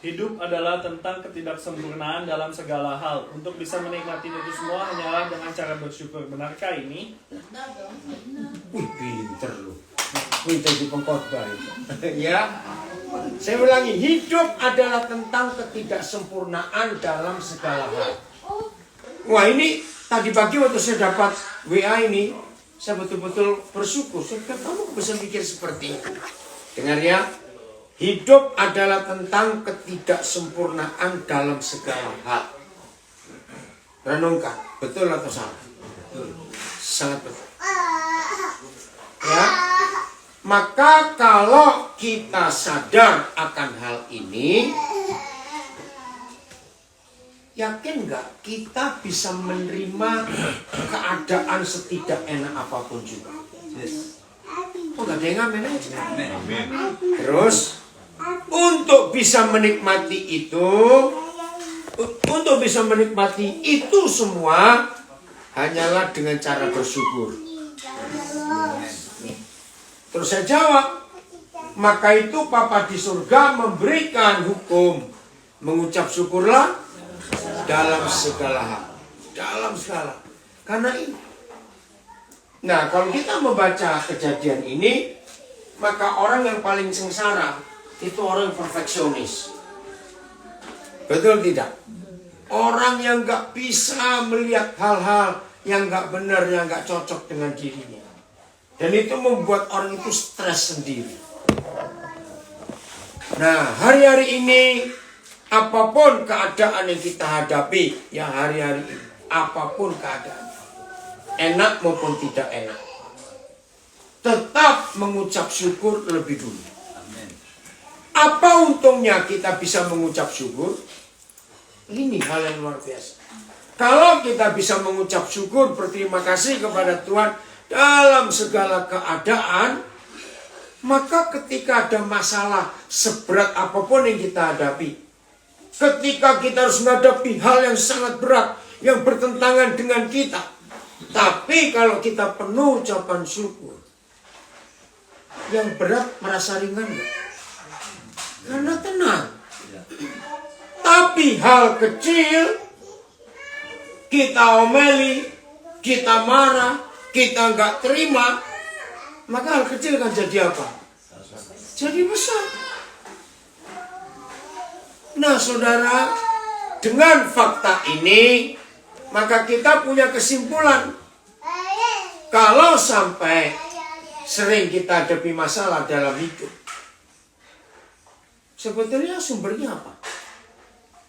Hidup adalah tentang ketidaksempurnaan dalam segala hal. Untuk bisa menikmati itu semua hanyalah dengan cara bersyukur. Benarkah ini? Wih, pinter lu. Pinter di pengkhotbah itu. Ya. Saya ulangi, hidup adalah tentang ketidaksempurnaan dalam segala hal. Wah, ini tadi pagi waktu saya dapat WA ini, saya betul-betul bersyukur. Saya kata, kamu bisa mikir seperti itu. Dengar ya. Hidup adalah tentang ketidaksempurnaan dalam segala hal. Renungkan, betul atau salah? Betul. Sangat betul. Ya. Maka kalau kita sadar akan hal ini, yakin nggak kita bisa menerima keadaan setidak enak apapun juga? Yes. Oh, nggak ada yang ngamen aja. Terus, untuk bisa menikmati itu semua hanyalah dengan cara bersyukur. Terus saya jawab, maka itu Papa di surga memberikan hukum, mengucap syukurlah dalam segala hal. Dalam segala. Karena ini. Nah, kalau kita membaca kejadian ini, maka orang yang paling sengsara itu orang yang perfeksionis. Betul tidak? Orang yang gak bisa melihat hal-hal yang gak benar, yang gak cocok dengan dirinya. Dan itu membuat orang itu stres sendiri. Nah, hari-hari ini, apapun keadaan yang kita hadapi, ya hari-hari ini, apapun keadaan, enak maupun tidak enak, tetap mengucap syukur lebih dulu. Apa untungnya kita bisa mengucap syukur? Ini hal yang luar biasa. Kalau kita bisa mengucap syukur, berterima kasih kepada Tuhan dalam segala keadaan, maka ketika ada masalah seberat apapun yang kita hadapi, ketika kita harus menghadapi hal yang sangat berat, yang bertentangan dengan kita, tapi kalau kita penuh ucapan syukur, yang berat merasa ringan gak? Karena tenang. Tapi hal kecil kita omeli, kita marah, kita nggak terima, maka hal kecil kan jadi apa? Jadi besar. Nah, saudara, dengan fakta ini, maka kita punya kesimpulan. Kalau sampai sering kita hadapi masalah dalam hidup, sebetulnya sumbernya apa?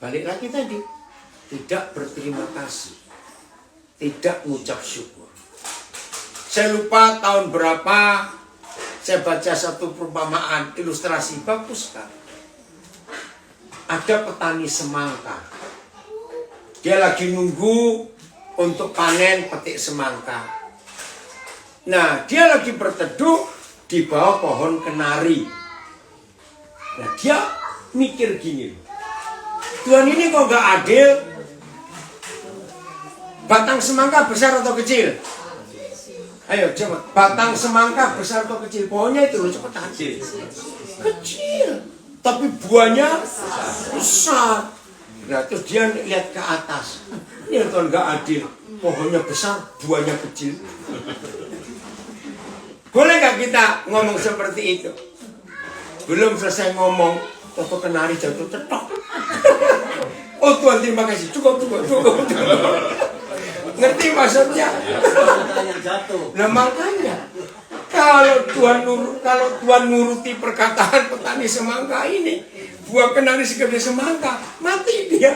Balik lagi tadi, tidak berterima kasih, tidak mengucap syukur. Saya lupa tahun berapa saya baca satu perumpamaan, ilustrasi bagus sekali. Ada petani semangka. Dia lagi nunggu untuk panen petik semangka. Nah, dia lagi berteduh di bawah pohon kenari. Nah, dia mikir gini, Tuhan ini kok gak adil? Batang semangka besar atau kecil? Ayo coba, batang semangka besar atau kecil? Pohonnya itu loh, cepetan. Kecil, tapi buahnya besar. Nah, terus dia lihat ke atas. Ini Tuhan gak adil, pohonnya besar, buahnya kecil. Boleh gak kita ngomong seperti itu? Belum selesai ngomong, toto kenari jatuh cetok. Oh Tuhan, terima kasih. Cukup. Ngerti maksudnya? Nah, makanya kalau Tuhan nuruti perkataan petani semangka ini, buah kenari segede semangka, mati dia.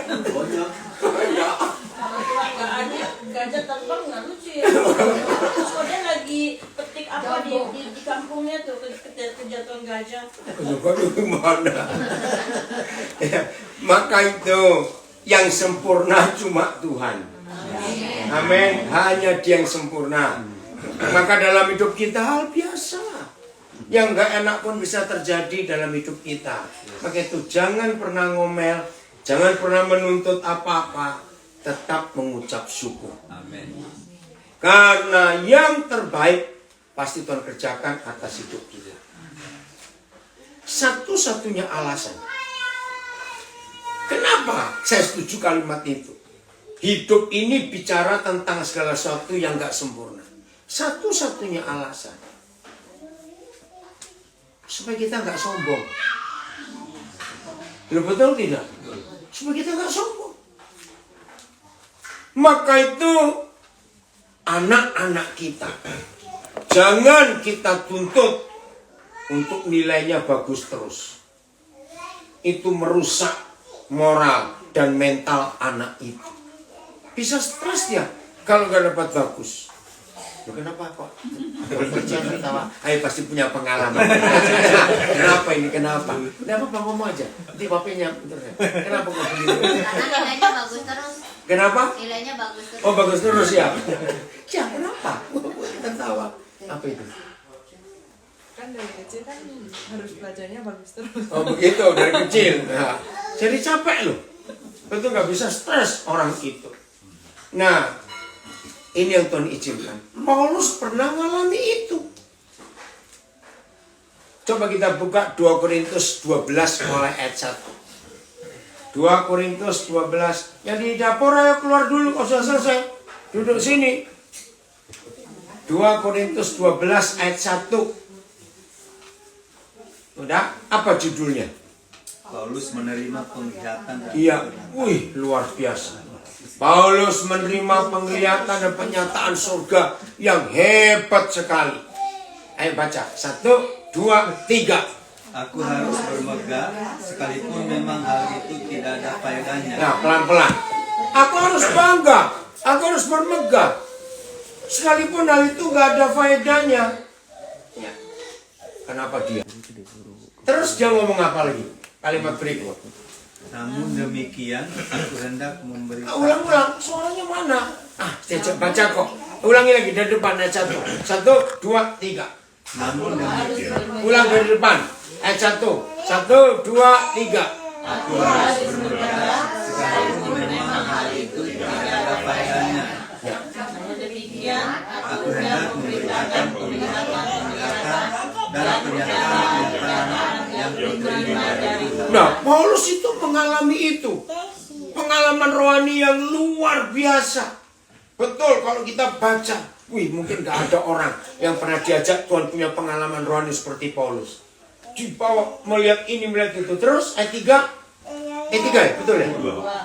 Gajah terbang nggak lucu ya? Terus dia lagi petik apa di kampungnya tuh, kejatuhan gajah. Gimana? Ya, maka itu yang sempurna cuma Tuhan. Amin. Hanya Dia yang sempurna. Maka dalam hidup kita hal biasa yang gak enak pun bisa terjadi dalam hidup kita. Maka itu jangan pernah ngomel, jangan pernah menuntut apa-apa, tetap mengucap syukur. Amin. Karena yang terbaik pasti Tuhan kerjakan atas hidup kita. Satu-satunya alasan Kenapa saya setuju kalimat itu? Hidup ini bicara tentang segala sesuatu yang gak sempurna. Satu-satunya alasan supaya kita gak sombong. Loh, betul tidak? Supaya kita gak sombong. Maka itu anak-anak kita jangan kita tuntut untuk nilainya bagus terus. Itu merusak moral dan mental anak itu. Bisa stres ya kalau gak dapat bagus. Loh, kenapa kok? Jangan ketawa. Ayo pasti punya pengalaman. Kenapa ini? Kenapa? Kenapa Bang ngomong aja? Nanti bapaknya bentar ya. Kenapa kok begini? Karena nilainya bagus terus. Kenapa? Nilainya bagus terus. Oh, bagus terus ya. Ya, kenapa? Kita tawa. Apa itu? Kan dari kecil kan harus belajarnya bagus terus. Oh, begitu dari kecil. Nah, jadi capek loh. Betul, nggak bisa stres orang itu. Nah, ini yang Tuhan izinkan. Paulus pernah mengalami itu. Coba kita buka 2 Korintus 12 mulai ayat 1. 2 Korintus 12. Yang di dapur ayo keluar dulu, kalau sudah selesai. Duduk sini. 2 Korintus 12 ayat 1. Udah, apa judulnya? Paulus menerima penglihatan dan Iya, wih, luar biasa. Paulus menerima penglihatan dan penyataan surga yang hebat sekali. Ayo baca, 1, 2, 3. aku harus bermegah sekalipun memang hal itu tidak ada faedahnya. Nah, pelan-pelan. Aku harus bangga, aku harus bermegah. Sekalipun hal itu gak ada faedahnya. Ya. Kenapa dia? Terus dia ngomong apa lagi? Kalimat berikut. Namun demikian aku hendak memberi Ulang-ulang, suaranya mana? Diajak baca kok. Ulangi lagi dari depan ayat 1. 1, 2, 3. namun demikian Ulang dari depan. Ayat 1. 1, 2, 3. aku harus bermegah sekalipun memang hal itu tidak ada faedahnya. Demikian Aku hendak memberitakan penglihatan dan pernyataan yang diterima dari Tuhan. Nah, Paulus itu mengalami itu. Pengalaman rohani yang luar biasa. Betul, kalau kita baca, wih, mungkin gak ada orang yang pernah diajak Tuhan punya pengalaman rohani seperti Paulus. Dibawa melihat ini, melihat itu. Terus ayat 3. Ayat 3 ya, betul ya?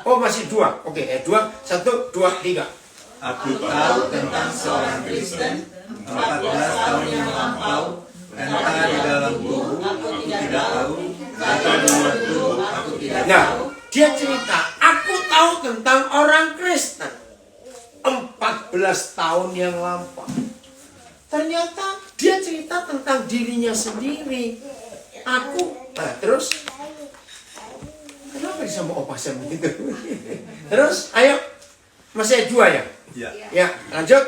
Oh, masih 2. Oke, ayat 2. 1, 2, 3. Aku tahu tentang seorang Kristen 14 tahun yang lampau, entah di dalam tubuh aku tidak tahu, atau di luar tubuh aku tidak Nah, tahu. dia cerita, aku tahu tentang orang Kristen 14 tahun yang lampau. Ternyata dia cerita tentang dirinya sendiri. Terus kenapa disama opa saya begitu? Terus, ayo, masih ada 2 ya? Ya, Ya, lanjut.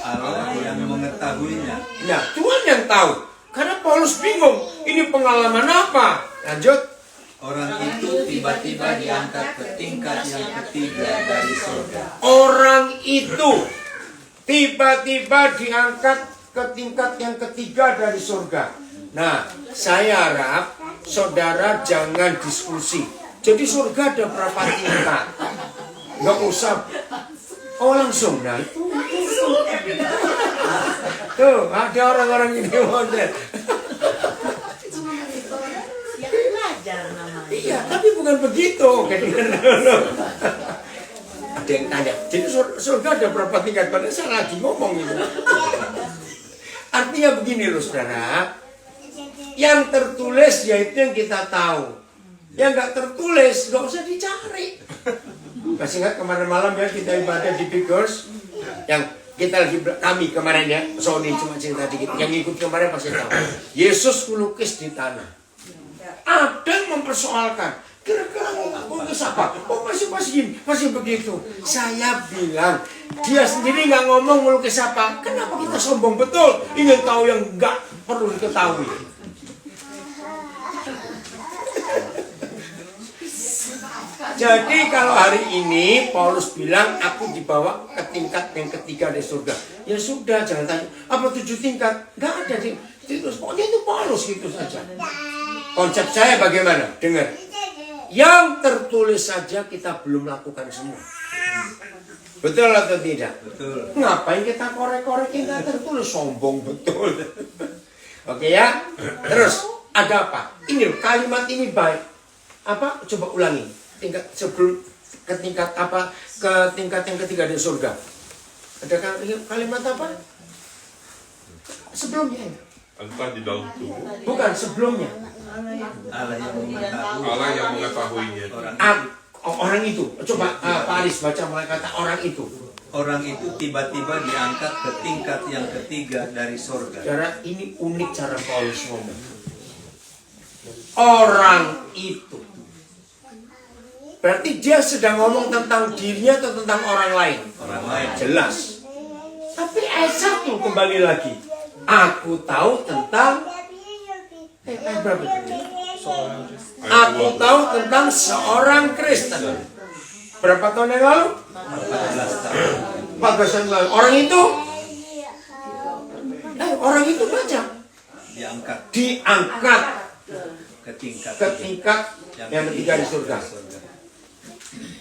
Allah yang mengetahuinya. Nah, Tuhan yang tahu. Karena Paulus bingung, ini pengalaman apa? Lanjut. Orang itu tiba-tiba diangkat ke tingkat yang ketiga dari surga. Orang itu tiba-tiba diangkat ke tingkat yang ketiga dari surga. Nah, saya harap saudara jangan diskusi. Jadi surga ada berapa tingkat? Nggak usah. Oh, langsung. Nah, itu. Tuh, ada orang-orang ini model. yang belajar namanya. Iya, tapi bukan begitu. Ada yang tanya, jadi surga ada berapa tingkat? Padahal saya lagi ngomong itu. Artinya begini loh saudara, yang tertulis yaitu yang kita tahu. Yang nggak tertulis nggak usah dicari. Masih ingat kemarin malam ya kita ibadah di Bigors, yang kita lagi kami kemarin ya, Sony cuma cerita dikit. Yang ikut kemarin pasti tahu. Yesus melukis di tanah. Ada yang mempersoalkan, kira-kira melukis apa? Oh masih gini, masih begitu. Saya bilang, dia sendiri nggak ngomong melukis apa. Kenapa kita sombong betul? Ingin tahu yang nggak perlu diketahui. Jadi kalau hari ini Paulus bilang aku dibawa ke tingkat yang ketiga dari surga. Ya sudah, jangan tanya apa 7 tingkat. Nggak ada pokoknya itu Paulus gitu saja. Konsep saya bagaimana? Dengar. Yang tertulis saja kita belum lakukan semua. Betul atau tidak? Betul. Ngapain kita korek-korek yang nggak tertulis? Sombong betul. Oke ya. Terus ada apa? Ini loh, kalimat ini baik. Apa? Coba ulangi. Tingkat sebelum ke tingkat apa? Ke tingkat yang ketiga di surga. Ada kalimat apa? Sebelumnya. Entah di dalam tubuh. Bukan sebelumnya. Allah yang mengetahui. Allah yang mengetahuinya. Orang itu. Coba Pak Aris baca mulai kata orang itu. Orang itu tiba-tiba diangkat ke tingkat yang ketiga dari sorga. Cara ini unik cara Paulus ngomong. Orang itu. Berarti dia sedang ngomong tentang dirinya atau tentang orang lain? Orang lain. Jelas. Tapi ayat 1 kembali lagi. Aku tahu tentang berapa itu? Aku tahu tentang seorang Kristen. Berapa tahun yang lalu? 14 tahun. 14 tahun lalu. Orang itu baca. Diangkat Ke tingkat. ke tingkat yang ketiga di surga. Surga.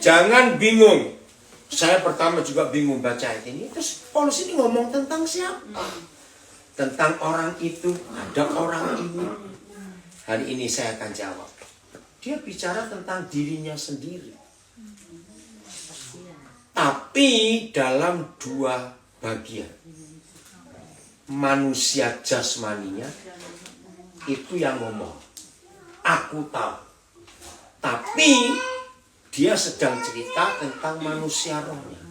Jangan bingung. Saya pertama juga bingung baca ayat ini. Terus Paulus ini ngomong tentang siapa? Tentang orang itu, ada orang ini. Hari ini saya akan jawab. Dia bicara tentang dirinya sendiri. Tapi dalam dua bagian. Manusia jasmaninya itu yang ngomong. Aku tahu. Tapi dia sedang cerita tentang manusia rohnya.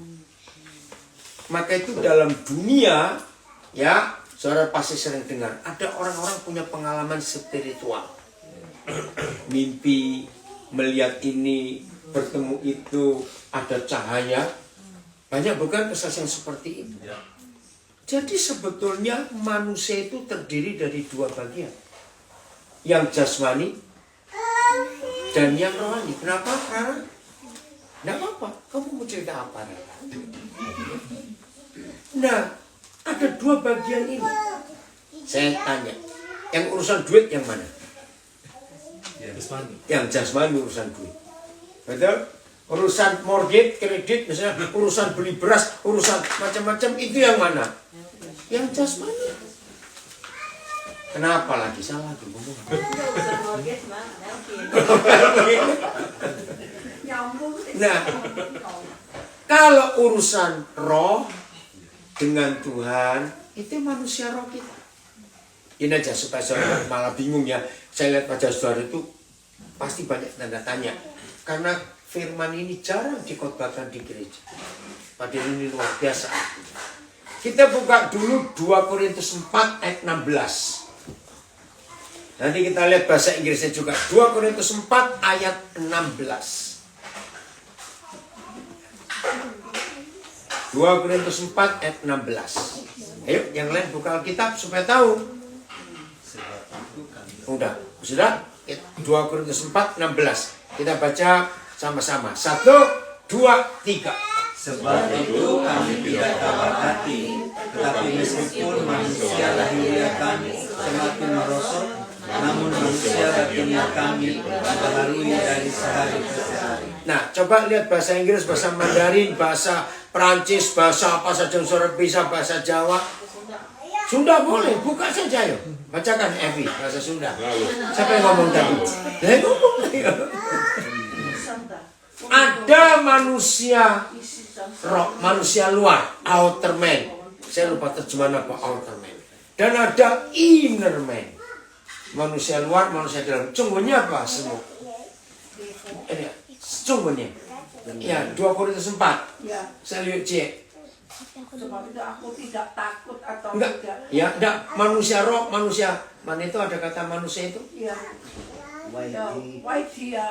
Maka itu dalam dunia, ya, saudara pasti sering dengar, ada orang-orang punya pengalaman spiritual. Mimpi, melihat ini, bertemu itu, ada cahaya. Banyak bukan kesaksian seperti itu. Jadi sebetulnya manusia itu terdiri dari dua bagian. Yang jasmani dan yang rohani. Kenapa? Karena tidak apa-apa. Kamu mau cerita apa? Nah, ada dua bagian ini. Saya tanya, yang urusan duit yang mana? Yang jasmani urusan duit. Betul? Urusan mortgage, kredit, misalnya urusan beli beras, urusan macam-macam, itu yang mana? Yang jasmani. Kenapa lagi salah tuh? Nah, kalau urusan roh dengan Tuhan, itu manusia roh kita. Ini aja supaya saudara malah bingung ya. Saya lihat wajah saudara itu pasti banyak tanda tanya. Karena firman ini jarang dikhotbahkan di gereja. Padahal ini luar biasa. Kita buka dulu 2 Korintus 4 ayat 16. Nanti kita lihat bahasa Inggrisnya juga. 2 Korintus 4 ayat 16. 2 Korintus 4 ayat 16. Ayo yang lain buka Alkitab supaya tahu. Udah, sudah? 2 Korintus 4 16. Kita baca sama-sama. 1, 2, 3. Sebab itu kami tidak tawar hati, tetapi meskipun manusia lahiriah kami semakin merosot, namun manusia batinnya kami dibaharui dari sehari ke sehari. Nah, coba lihat bahasa Inggris, bahasa Mandarin, bahasa Perancis, bahasa apa saja saudara bisa, bahasa Jawa. Sunda boleh, buka saja yuk. Bacakan Evi, bahasa Sunda. Siapa yang ngomong tadi? Ada manusia roh, manusia luar, outer man. Saya lupa terjemahan apa outer man. Dan ada inner man. Manusia luar, manusia dalam. Sungguhnya apa semua? Ini, sungguhnya. Ya, 2 Korintus 4. Ya. Saya lihat cek. Sebab itu aku tidak takut atau Enggak, tidak. ya, enggak. Manusia roh, manusia. Mana itu ada kata manusia itu? Ya. Ya, why dia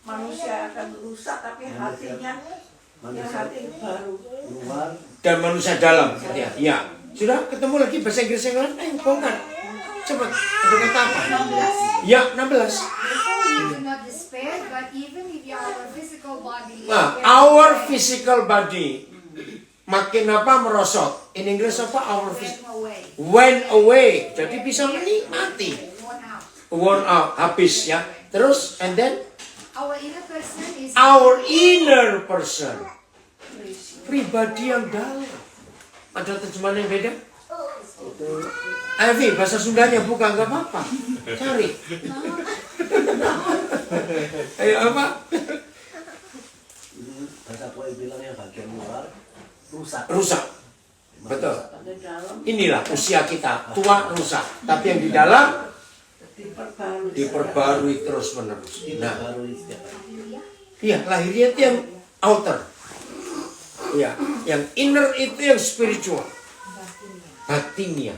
manusia akan rusak tapi hatinya ya hati baru. Dan manusia dalam. Ya, ya. Sudah ketemu lagi bahasa Inggris yang lain? Ayo, bongkar. Cepat. Ada kata apa? Ya, 16. Do not despair, but even if our physical body is Nah, our physical body makin apa merosot. In Inggris apa? Our went away. Jadi bisa menikmati. worn out. Worn out, habis ya. Terus and then Our inner person is Our inner person. Pribadi yang dalam. Ada terjemahan yang beda? Evi, bahasa Sundanya bukan, nggak apa-apa. Cari. Ayo apa? Bahasa Kuai bilang yang bagian luar rusak. Rusak. Betul. Ada dalam Inilah usia kita, tua rusak. Tapi yang di dalam diperbarui. diperbarui terus menerus. Nah, Baru setiap hari. iya, lahirnya itu yang outer. Iya, yang inner itu yang spiritual. Batinnya.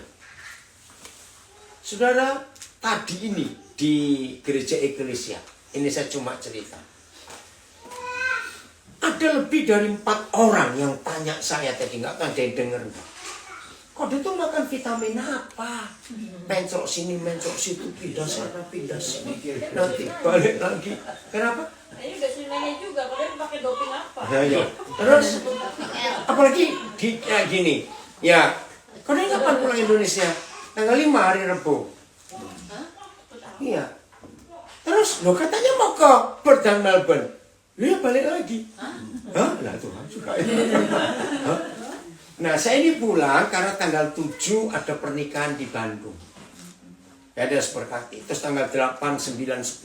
Saudara, tadi ini di gereja eklesia, ini saya cuma cerita. Ada lebih dari 4 orang yang tanya saya tadi, nggak ada yang denger. Kok dia tuh makan vitamin apa? Mencok sini, mencok situ, pindah sana, pindah sini, nanti balik lagi. Kenapa? Ini udah nanya juga, kalian pakai doping apa? Nah, ya. Terus, apalagi kayak gini, ya, kalian kapan pulang Indonesia? Tanggal 5 hari Rabu. Iya. Terus, lo katanya mau ke Perth dan Melbourne. Iya, balik lagi. Hah? Nah, Tuhan juga. Hah? Nah, saya ini pulang karena tanggal 7 ada pernikahan di Bandung. Ya, ada seperti. Terus tanggal 8, 9, 10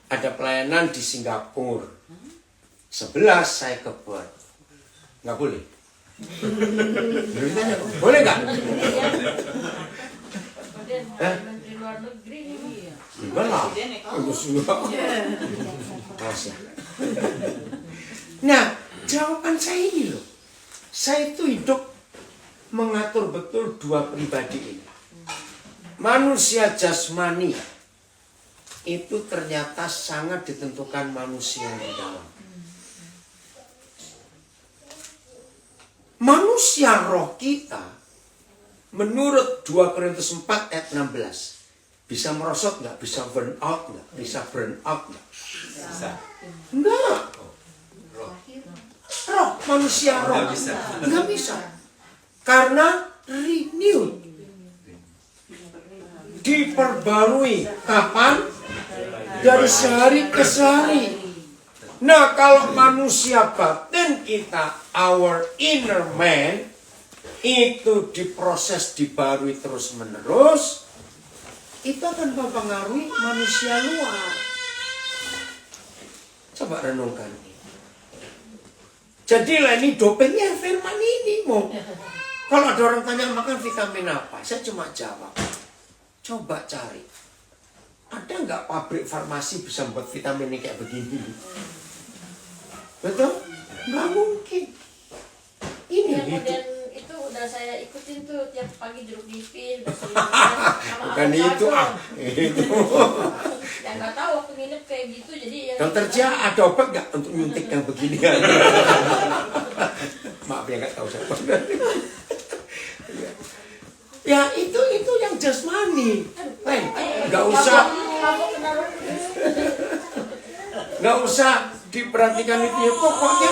ada pelayanan di Singapura. 11 saya ke Perth. Nggak boleh. Boleh nggak? Menteri luar negeri nih. Enggak lah. Nah, jawaban saya ini loh. Saya itu hidup mengatur betul 2 pribadi ini. Manusia jasmani itu ternyata sangat ditentukan manusia yang di dalam. Manusia roh kita menurut 2 Korintus 4 ayat 16 bisa merosot nggak? Bisa burn out nggak? Bisa burn out nggak? Bisa. Enggak. Roh, manusia roh. Nggak bisa. Karena renewed. Diperbarui. Kapan? Dari sehari ke sehari. Nah, kalau manusia batin kita, our inner man, itu diproses, dibarui terus menerus, itu akan mempengaruhi manusia luar. Coba renungkan ini. Jadi lah ini dopingnya firman ini mau. Kalau ada orang tanya makan vitamin apa, saya cuma jawab, coba cari. Ada nggak pabrik farmasi bisa membuat vitamin ini kayak begini? Betul? Nggak mungkin. Ini Yang hidup. modern itu udah saya ikutin tuh tiap pagi jeruk nipis. Bukan itu itu. Yang nggak tahu waktu nginep kayak gitu jadi. Dokter Cia, ada obat nggak untuk nyuntik yang beginian? Maaf ya nggak tahu siapa. Ya itu yang jasmani. Nggak usah diperhatikan itu ya. Pokoknya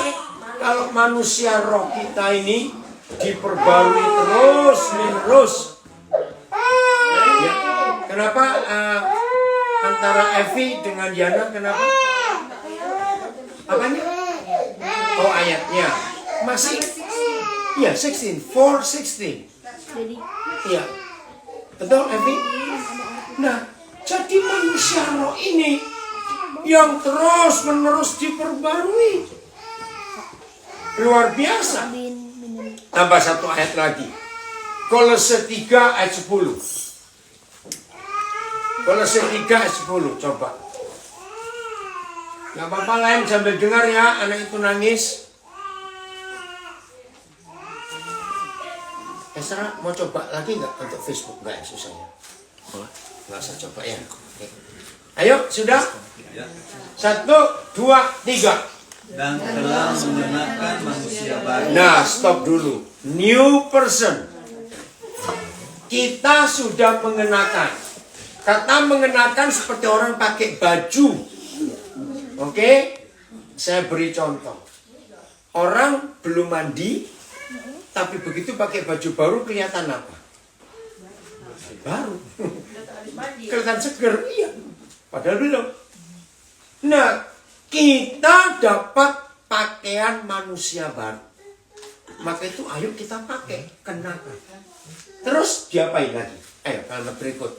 kalau manusia roh kita ini diperbarui terus menerus. Ya. Kenapa antara Evi dengan Yana kenapa? Apanya? Oh ayatnya masih. Iya 16, 4:16. Iya, betul Evi. Nah, jadi manusia roh ini yang terus menerus diperbarui. Luar biasa. Tambah 1 ayat lagi. Kolose 3 ayat 10. Kolose 3 ayat 10. Coba. Gak apa-apa lain sambil dengar ya. Anak itu nangis. Esra mau coba lagi nggak untuk Facebook? Nggak ya susahnya. Nggak usah coba ya. Oke. Ayo sudah. 1, 2, 3. Dan telah mengenakan manusia baru. Nah, stop dulu. New person. Kita sudah mengenakan. Kata mengenakan seperti orang pakai baju. Oke? Saya beri contoh. Orang belum mandi, tapi begitu pakai baju baru kelihatan apa? Baru. Kelihatan seger. Iya. Padahal belum. Nah, kita dapat pakaian manusia baru. Maka itu ayo kita pakai, kenakan. Terus diapain lagi? Ayo kalimat berikut.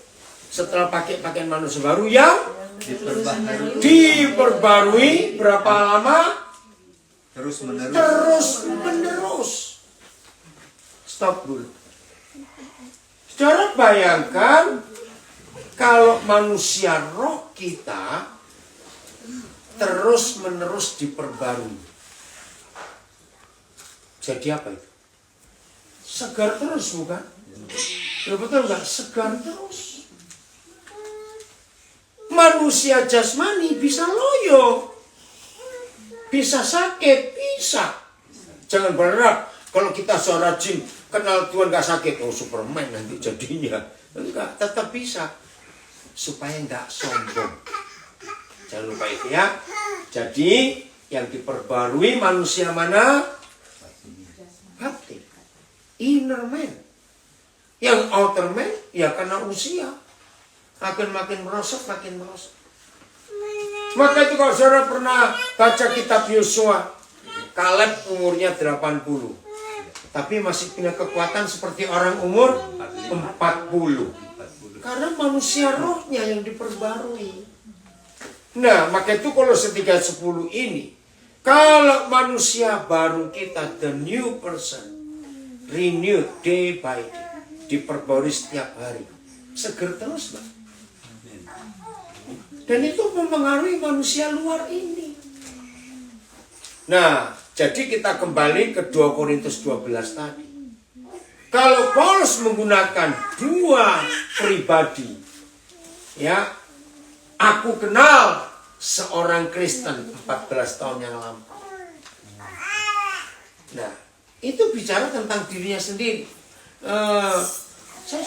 Setelah pakai pakaian manusia baru yang diperbarui berapa lama? Terus menerus. Terus menerus. Stop dulu. Saudara bayangkan kalau manusia roh kita terus menerus diperbarui. Jadi apa itu? Segar terus bukan? Betul enggak? Segar terus. Manusia jasmani bisa loyo, bisa sakit, bisa. Jangan berharap kalau kita seorang jin kenal Tuhan gak sakit, oh Superman nanti jadinya. Enggak, tetap bisa. Supaya enggak sombong. Jangan lupa itu ya. Jadi yang diperbarui manusia mana? Hati. Inner man. Yang outer man ya karena usia. Akan makin merosot, makin merosot. Maka itu kalau saudara pernah baca kitab Yosua, Kaleb umurnya 80. Tapi masih punya kekuatan seperti orang umur 40. Karena manusia rohnya yang diperbarui. Nah, maka itu Kolose 3:10 ini, kalau manusia baru kita, the new person, renewed day by day, diperbarui setiap hari. Seger terus, Pak. Dan itu mempengaruhi manusia luar ini. Nah, jadi kita kembali ke 2 Korintus 12 tadi. Kalau Paulus menggunakan dua pribadi, ya, aku kenal seorang Kristen 14 tahun yang lampau. Nah, itu bicara tentang dirinya sendiri. Saya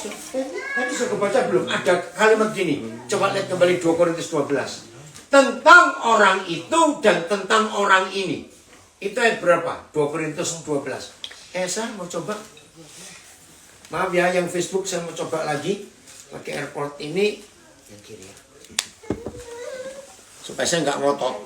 tadi sudah baca belum? Ada kalimat gini. Coba lihat kembali 2 Korintus 12. Tentang orang itu dan tentang orang ini. Itu ayat berapa? 2 Korintus 12. Saya mau coba. Maaf ya, yang Facebook saya mau coba lagi. Pakai airport ini. Yang kiri ya. Supaya saya nggak ngotot.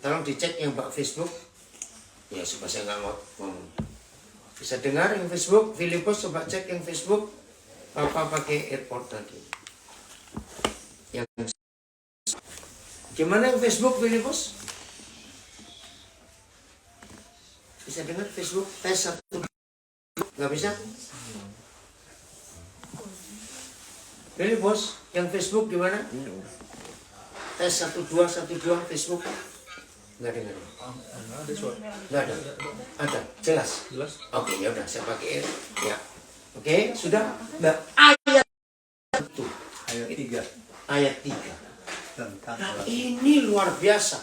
Tolong dicek yang Mbak Facebook. Ya supaya saya nggak ngomong. Bisa dengar yang Facebook. Filipus coba cek yang Facebook. Bapak pakai airport lagi. Yang gimana yang Facebook Filipus? Bisa dengar Facebook? Tes 1. Nggak bisa? Filipus, yang Facebook gimana? Tes 1 2 Facebook. Nggak dengar. Nggak ada. Ada. Jelas. Oke, ya udah saya pakai ya. Oke, sudah. Nah, ayat itu. Ayat 3. Nah, ini luar biasa.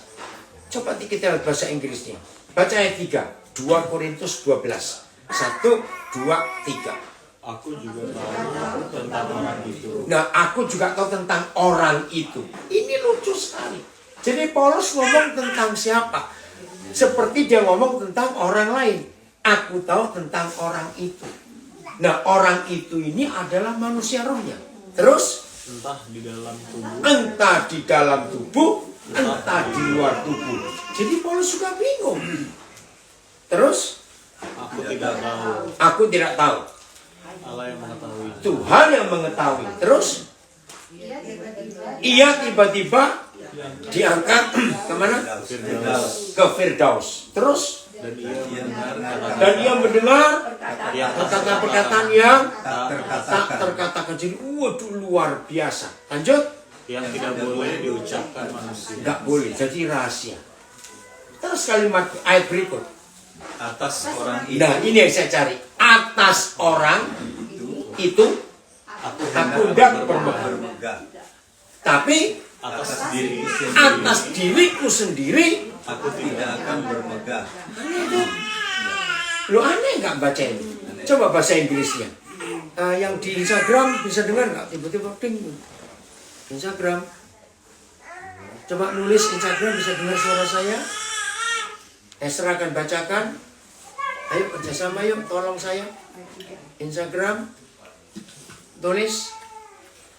Coba kita lihat bahasa Inggrisnya. Baca ayat 3. 2 Korintus 12. 1, 2, 3. Aku juga tahu tentang orang itu. Nah, aku juga tahu tentang orang itu. Ini lucu sekali. Jadi Paulus ngomong tentang siapa? Seperti dia ngomong tentang orang lain. Aku tahu tentang orang itu. Nah, orang itu ini adalah manusia rohnya. Terus? Entah di dalam tubuh. Entah di dalam tubuh, entah di luar tubuh. Jadi Paulus juga bingung. Terus? Aku tidak tahu. Aku tidak tahu. Allah yang mengetahui. Tuhan yang mengetahui. Terus? Ia tiba-tiba diangkat kemana? Ke Firdaus. Terus? Dan ia mendengar perkataan-perkataan yang tak terkatakan. Jadi waduh luar biasa. Lanjut. Yang tidak boleh diucapkan manusia. Nggak boleh. Jadi rahasia. Terus kalimat ayat berikut. Atas orang itu. Nah ini yang saya cari. Atas orang itu aku tidak bermegah. Tapi atas diriku sendiri aku tidak akan bermegah. Lu aneh nggak baca ini? Coba bahasa Inggrisnya. Yang di Instagram bisa dengar nggak? Tiba-tiba ding. Instagram. Coba nulis Instagram bisa dengar suara saya. Esra akan bacakan. Ayo kerjasama yuk, tolong saya. Instagram. tulis.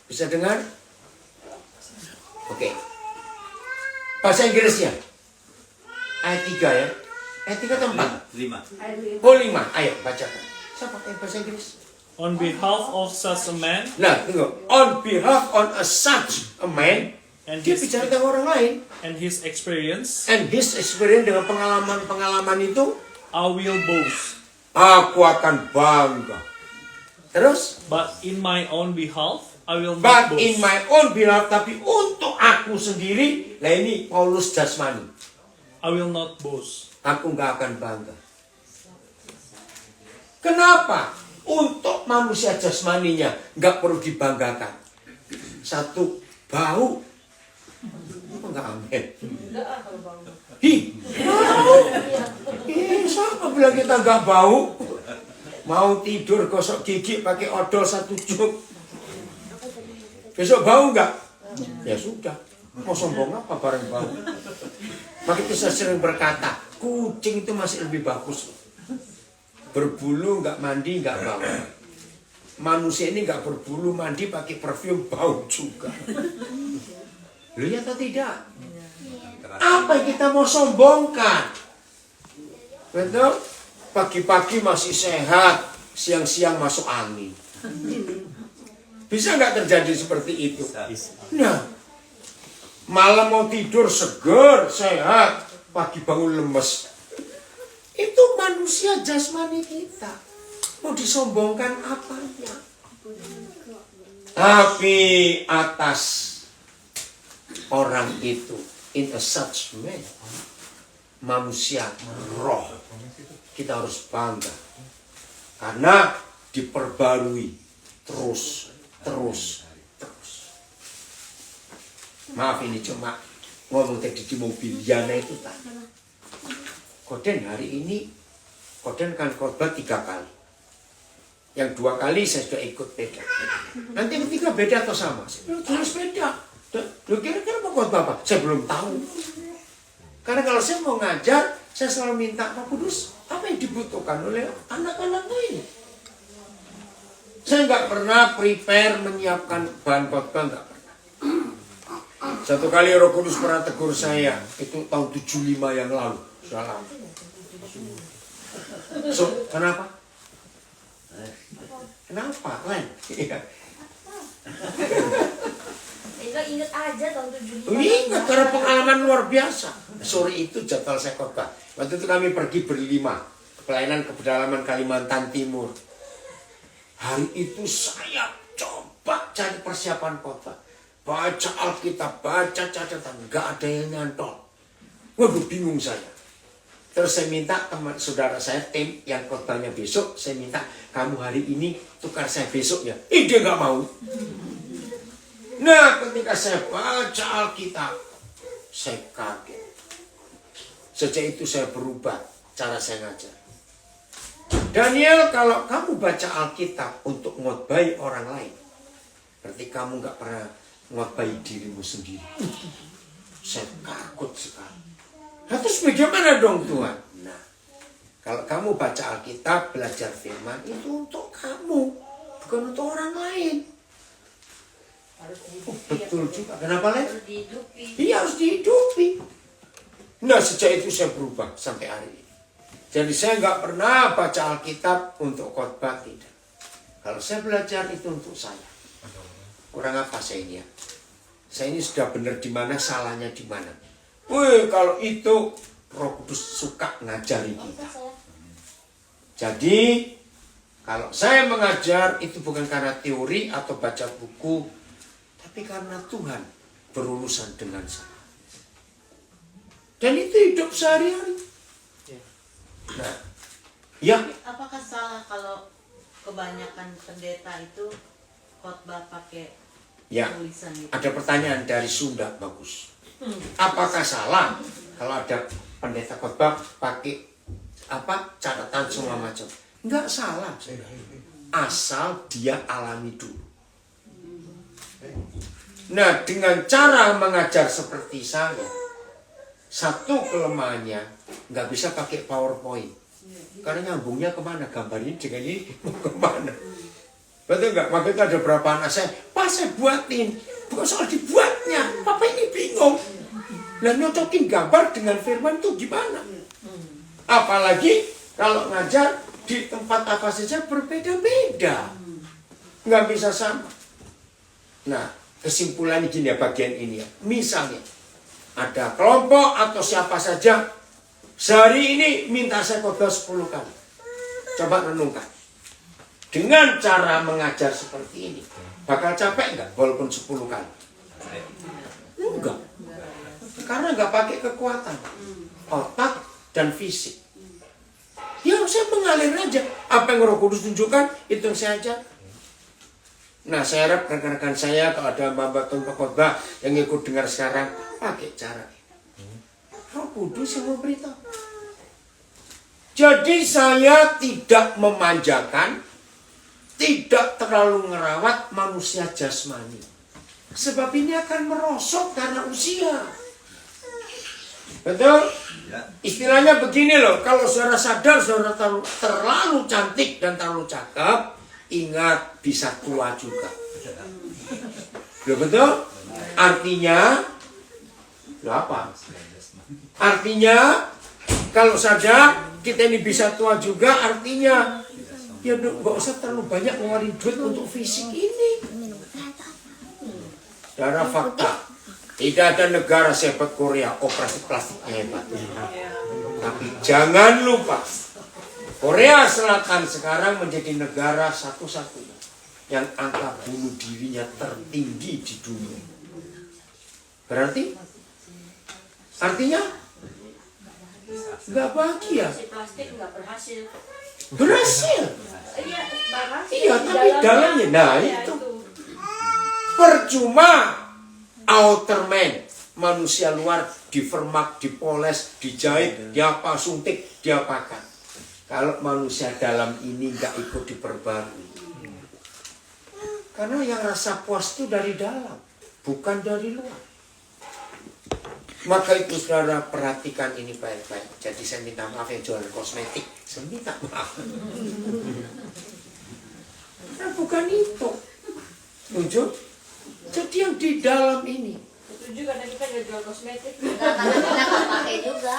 Bisa dengar? Oke. Bahasa Inggrisnya. Ayat 3 ya. Ayat 3 atau 4? 5. Oh 5. Ayo bacakan. Saya pakai bahasa Inggris. On behalf of such a man Nah, tunggu. On behalf on a such a man. and Dia his, bicara tentang orang lain. and his experience, And his experience dengan pengalaman-pengalaman itu. I will boast. Aku akan bangga. Terus. But in my own behalf, I will not But boast. in my own behalf. Tapi untuk aku sendiri. Nah ini Paulus jasmani. I will not boast. Aku nggak akan bangga. Kenapa? Untuk manusia jasmaninya nggak perlu dibanggakan. Satu, bau. Enggak amin. Hi, bau. Siapa bilang kita nggak bau? Mau tidur gosok gigi pakai odol 1 jam. Besok bau nggak? Ya sudah. Mau sombong apa bareng bau? Maka itu saya sering berkata, kucing itu masih lebih bagus. Berbulu nggak mandi nggak bau. Manusia ini nggak berbulu mandi pakai parfum bau juga. Lihat atau tidak? Apa yang kita mau sombongkan? Betul? Pagi-pagi masih sehat, siang-siang masuk angin. Bisa nggak terjadi seperti itu? Nah, malam mau tidur seger, sehat, pagi bangun lemes. Itu manusia jasmani kita. Mau disombongkan apanya? Tapi atas orang itu, in a such man, manusia roh, kita harus bangga. Karena diperbarui terus. Maaf ini cuma ngomong tadi di mobil Yana itu tadi. Koden hari ini, Koden kan khotbah 3 kali. Yang 2 kali saya sudah ikut beda. Nanti yang 3 beda atau sama? Saya bilang harus beda. Lu kira-kira mau khotbah apa? Saya belum tahu. Karena kalau saya mau ngajar, saya selalu minta Pak Kudus, apa yang dibutuhkan oleh anak-anak ini? Saya nggak pernah prepare menyiapkan bahan khotbah, nggak pernah. Satu kali Roh Kudus pernah tegur saya, itu tahun 75 yang lalu. Sudah lama. So, kenapa? Kenapa, Len? Ingat aja tahun 75. Ingat, karena pengalaman luar biasa. Sore itu jadwal saya khotbah. Waktu itu kami pergi berlima ke pelayanan ke pedalaman Kalimantan Timur. Hari itu saya coba cari persiapan khotbah. Baca Alkitab, baca catatan, nggak ada yang nyantol. Waduh, bingung saya. Terus saya minta teman saudara saya, tim yang khotbahnya besok, saya minta kamu hari ini tukar saya besoknya. Dia nggak mau. Nah, ketika saya baca Alkitab, saya kaget. Sejak itu saya berubah cara saya ngajar. Daniel, kalau kamu baca Alkitab untuk ngotbahi orang lain, berarti kamu nggak pernah ngotbahi dirimu sendiri. Saya takut sekali. Nah, terus bagaimana dong Tuhan? Nah, kalau kamu baca Alkitab, belajar firman, itu untuk kamu, bukan untuk orang lain. Betul juga. Kenapa, Len? Harus dihidupi. Iya, harus dihidupi. Nah, sejak itu saya berubah sampai hari ini. Jadi saya nggak pernah baca Alkitab untuk khotbah, tidak. Kalau saya belajar itu untuk saya. Kurang apa saya ini ya? Saya ini sudah benar di mana, salahnya di mana. Wih, kalau itu Roh Kudus suka ngajari kita. Jadi, kalau saya mengajar itu bukan karena teori atau baca buku, tapi karena Tuhan berurusan dengan saya. Dan itu hidup sehari-hari. Nah, ya. Apakah salah kalau kebanyakan pendeta itu khotbah pakai tulisan gitu? Ada pertanyaan dari Sunda, bagus. Apakah salah kalau ada pendeta khotbah pakai catatan semua macam? Enggak salah, asal dia alami dulu. Nah, dengan cara mengajar seperti saya, satu kelemahannya nggak bisa pakai PowerPoint, karena nyambungnya kemana, gambar ini dengan ini mau kemana. Betul nggak? Waktu itu ada berapa anak saya, Pak saya buatin. Bukan soal dibuatnya, Papa ini bingung. Nah nyocokin gambar dengan firman itu gimana? Apalagi kalau ngajar di tempat apa saja berbeda-beda. Nggak bisa sama. Nah kesimpulannya gini ya bagian ini ya. Misalnya ada kelompok atau siapa saja sehari ini minta saya khotbah 10 kali. Coba renungkan. Dengan cara mengajar seperti ini, bakal capek nggak walaupun 10 kali? Enggak. Karena nggak pakai kekuatan otak dan fisik. Ya saya mengalir aja. Apa yang Roh Kudus tunjukkan, itu yang saya ajar. Nah saya harap rekan-rekan saya kalau ada mbak-mbak khotbah yang ikut dengar sekarang, pakai cara ini. Roh Kudus yang memberitahu. Jadi saya tidak memanjakan, tidak terlalu ngerawat manusia jasmani. Sebab ini akan merosot karena usia. Betul? Istilahnya begini loh, kalau saudara sadar saudara terlalu cantik dan terlalu cakep, ingat bisa tua juga. Betul? Artinya, apa? Artinya, kalau sadar kita ini bisa tua juga, artinya ya nggak usah terlalu banyak ngeluarin duit untuk fisik ini. Darah fakta, tidak ada negara sehebat Korea operasi plastiknya hebat. Tapi jangan lupa, Korea Selatan sekarang menjadi negara satu-satunya yang angka bunuh dirinya tertinggi di dunia. Berarti, artinya nggak bahagia. Plastik nggak berhasil. Berhasil. Iya, berhasil. Iya, tapi dalamnya, nah itu. Percuma outer man, manusia luar dipermak, dipoles, dijahit, diapa, suntik, diapakan. Kalau manusia dalam ini nggak ikut diperbarui. Karena yang rasa puas itu dari dalam, bukan dari luar. Maka itu saudara perhatikan ini baik-baik. Jadi saya minta maaf yang jualan kosmetik. Saya minta maaf. Nah, bukan itu. Tunjuk. Jadi yang di dalam ini. Setuju karena kita nggak jual kosmetik. Karena kita nggak pakai juga.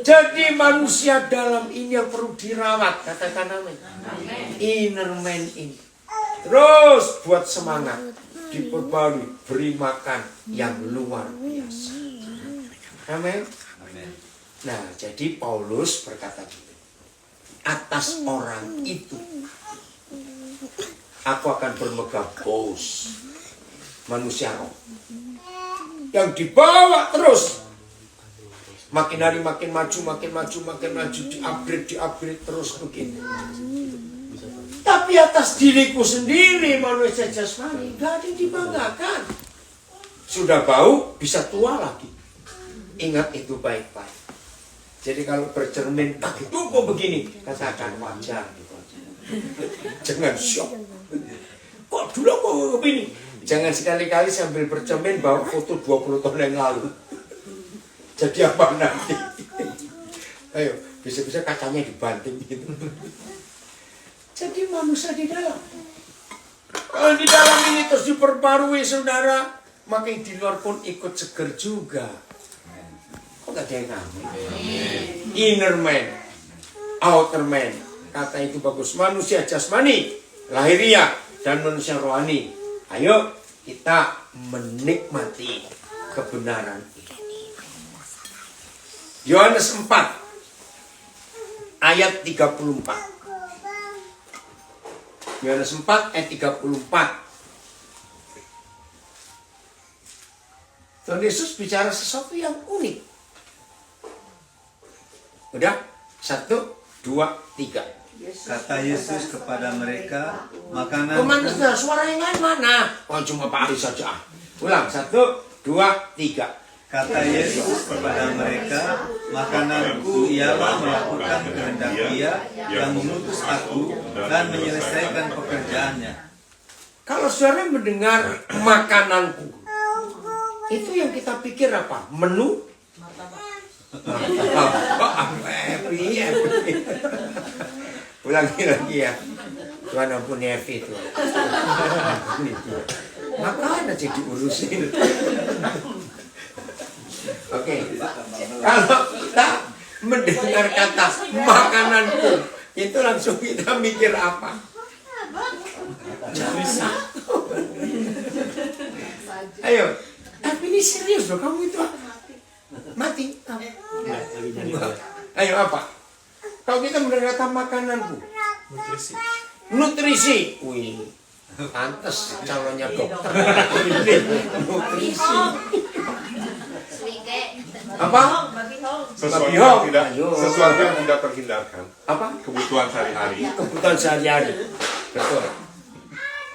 Jadi manusia dalam ini yang perlu dirawat. Katakan amin. Inner man ini. Terus buat semangat. Diperbarui, beri makan yang luar biasa. Amin. Nah, jadi Paulus berkata gini, atas orang itu aku akan bermegah bos, manusia roh yang dibawa terus, makin hari makin maju, di-upgrade terus begini. Tapi atas diriku sendiri manusia jasmani gak ada yang dibanggakan. Sudah bau bisa tua lagi. Ingat itu baik-baik. Jadi kalau bercermin tak itu kok begini, katakan wajar gitu aja. Jangan shock. Kok dulu kok begini? Jangan sekali-kali sambil bercermin bawa foto 20 tahun yang lalu. Jadi apa nanti? Ayo, bisa-bisa kacanya dibanting gitu. Jadi manusia di dalam. Kalau di dalam ini terus diperbarui saudara, maka yang di luar pun ikut seger juga. Kok gak ada yang tahu? Inner man, outer man. Kata itu bagus. Manusia jasmani, lahiriah, dan manusia rohani. Ayo kita menikmati kebenaran ini. Yohanes 4 ayat 34. Yohanes 4 ayat 34. Tuhan Yesus bicara sesuatu yang unik. Udah? 1, 2, 3. Kata Yesus kepada mereka, makanan Kemana suara yang lain mana? Oh cuma Pak Ali saja. Ulang, 1, 2, 3. Kata Yesus kepada mereka, makananku ialah melakukan kehendak Dia yang mengutus aku dan menyelesaikan pekerjaannya. Kalau saudara mendengar makananku, itu yang kita pikir apa? Menu? Ulangi lagi ya. Tuhan ampuni Evi Tuhan. Makanya aja diurusin. Oke. Kalau kita mendengar kata makananku, itu langsung kita mikir apa? Ayo, tapi ini serius loh, kamu itu mati. Ayo apa? Kalau kita mendengar kata makananku, nutrisi. Wih, pantes calonnya dokter. Nutrisi. Apa? Sesuatu yang tidak terhindarkan. Apa? Kebutuhan sehari-hari. Kebutuhan sehari-hari. Betul.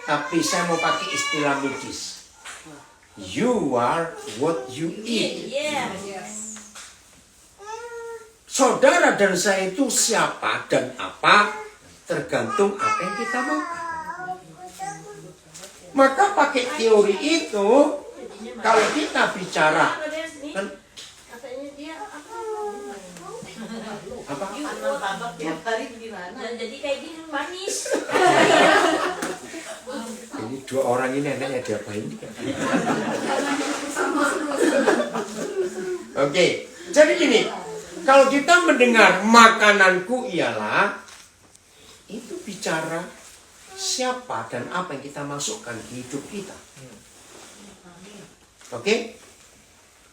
Tapi saya mau pakai istilah medis. You are what you eat. Saudara dan saya itu siapa dan apa tergantung apa yang kita makan. Maka pakai teori itu, kalau kita bicara kan, apa? Jadi kayak gini manis. Ini dua orang ini enaknya diapain? Oke, jadi gini, kalau kita mendengar makananku ialah, itu bicara siapa dan apa yang kita masukkan di hidup kita. Oke?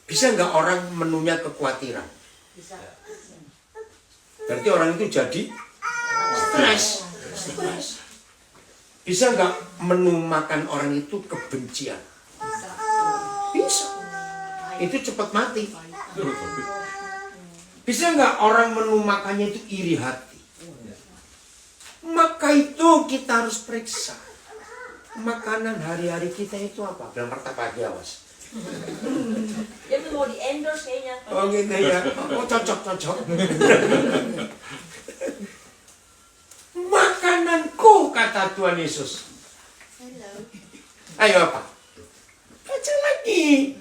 Bisa nggak orang menunya kekhawatiran? Berarti orang itu jadi stres. Bisa nggak menu makan orang itu kebencian? Bisa. Itu cepat mati. Bisa nggak orang menu makannya itu iri hati? Maka itu kita harus periksa. Makanan hari-hari kita itu apa? Bilang martabak awas. Dia mau di endorse kayaknya. Oh gitu ya. Oh cocok. Makananku kata Tuhan Yesus. Ayo apa? Baca lagi.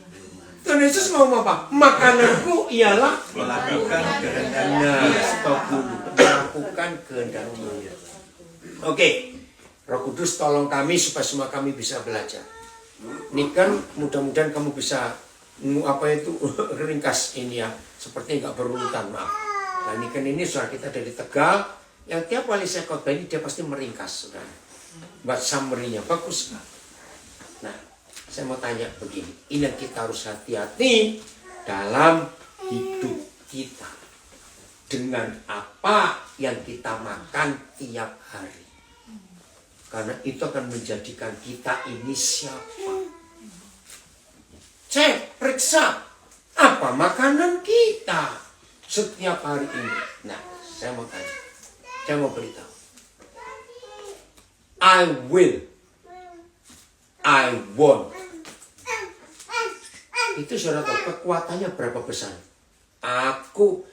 Tuhan Yesus ngomong apa? Makananku ialah Melakukan kehendaknya. Nah, stop dulu. Melakukan kehendak-Mu. Oke. Roh Kudus tolong kami supaya semua kami bisa belajar. Ini kan mudah-mudahan kamu bisa ringkas ini ya, seperti nggak berurutan, maaf. Nah ini kan ini suara kita dari Tegal, yang tiap kali saya khotbah ini dia pasti meringkas, sudah. Buat summary-nya bagus nggak? Nah, saya mau tanya begini, ini yang kita harus hati-hati dalam hidup kita dengan apa yang kita makan tiap hari. Karena itu akan menjadikan kita ini siapa. Cek, periksa apa makanan kita setiap hari ini. Nah, saya mau tanya, saya mau beritahu. I want. Itu saudara tahu kekuatannya berapa besar? Aku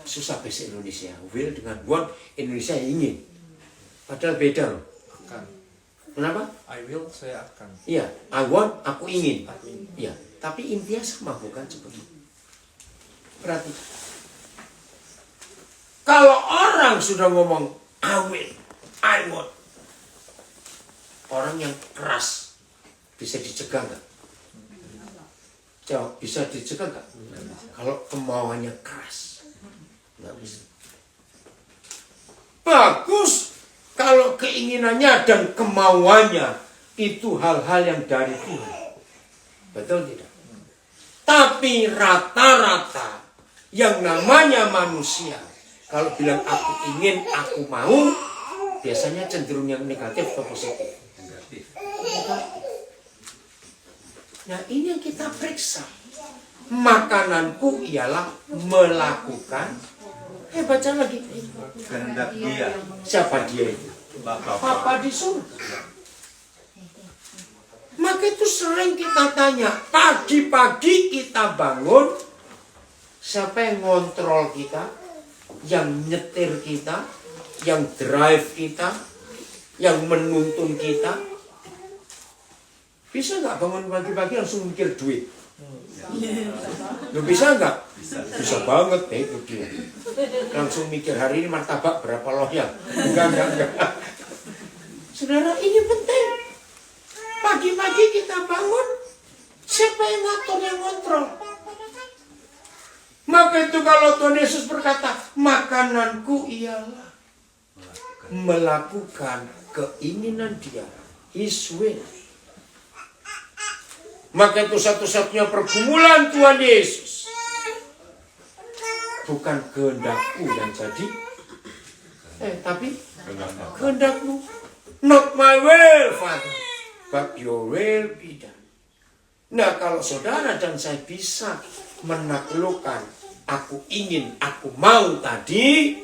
susah bahasa Indonesia. Will dengan want, Indonesia ingin. Padahal beda loh. Kenapa? I will, saya akan. Iya, I want, aku ingin. Iya, tapi intinya sama bukan seperti itu. Berarti kalau orang sudah ngomong I will, I want, orang yang keras bisa dicegah nggak? Jawab, bisa dicegah nggak? Kalau kemauannya keras, nggak bisa. Bagus. Kalau keinginannya dan kemauannya itu hal-hal yang dari Tuhan. Betul tidak? Tapi rata-rata yang namanya manusia, kalau bilang aku ingin, aku mau, biasanya cenderung yang negatif atau positif? Nah ini yang kita periksa. Makananku ialah melakukan. Baca lagi. Kehendak Dia. Siapa dia itu? Bapa di surga. Maka itu sering kita tanya, pagi-pagi kita bangun, siapa yang ngontrol kita, yang nyetir kita, yang drive kita, yang menuntun kita? Bisa nggak bangun pagi-pagi langsung mikir duit? Lu bisa nggak? Bisa banget, itu dia. Langsung mikir hari ini martabak berapa loyang? Enggak. Saudara, ini penting. Pagi-pagi kita bangun, siapa yang ngatur, yang kontrol? Maka itu kalau Tuhan Yesus berkata, makananku ialah melakukan keinginan Dia, His will. Maka itu satu-satunya pergumulan Tuhan Yesus. Bukan kehendakku yang jadi, tapi kehendakmu. Not my will, Father, but your will be done. Nah, kalau saudara dan saya bisa menaklukkan aku ingin, aku mau tadi,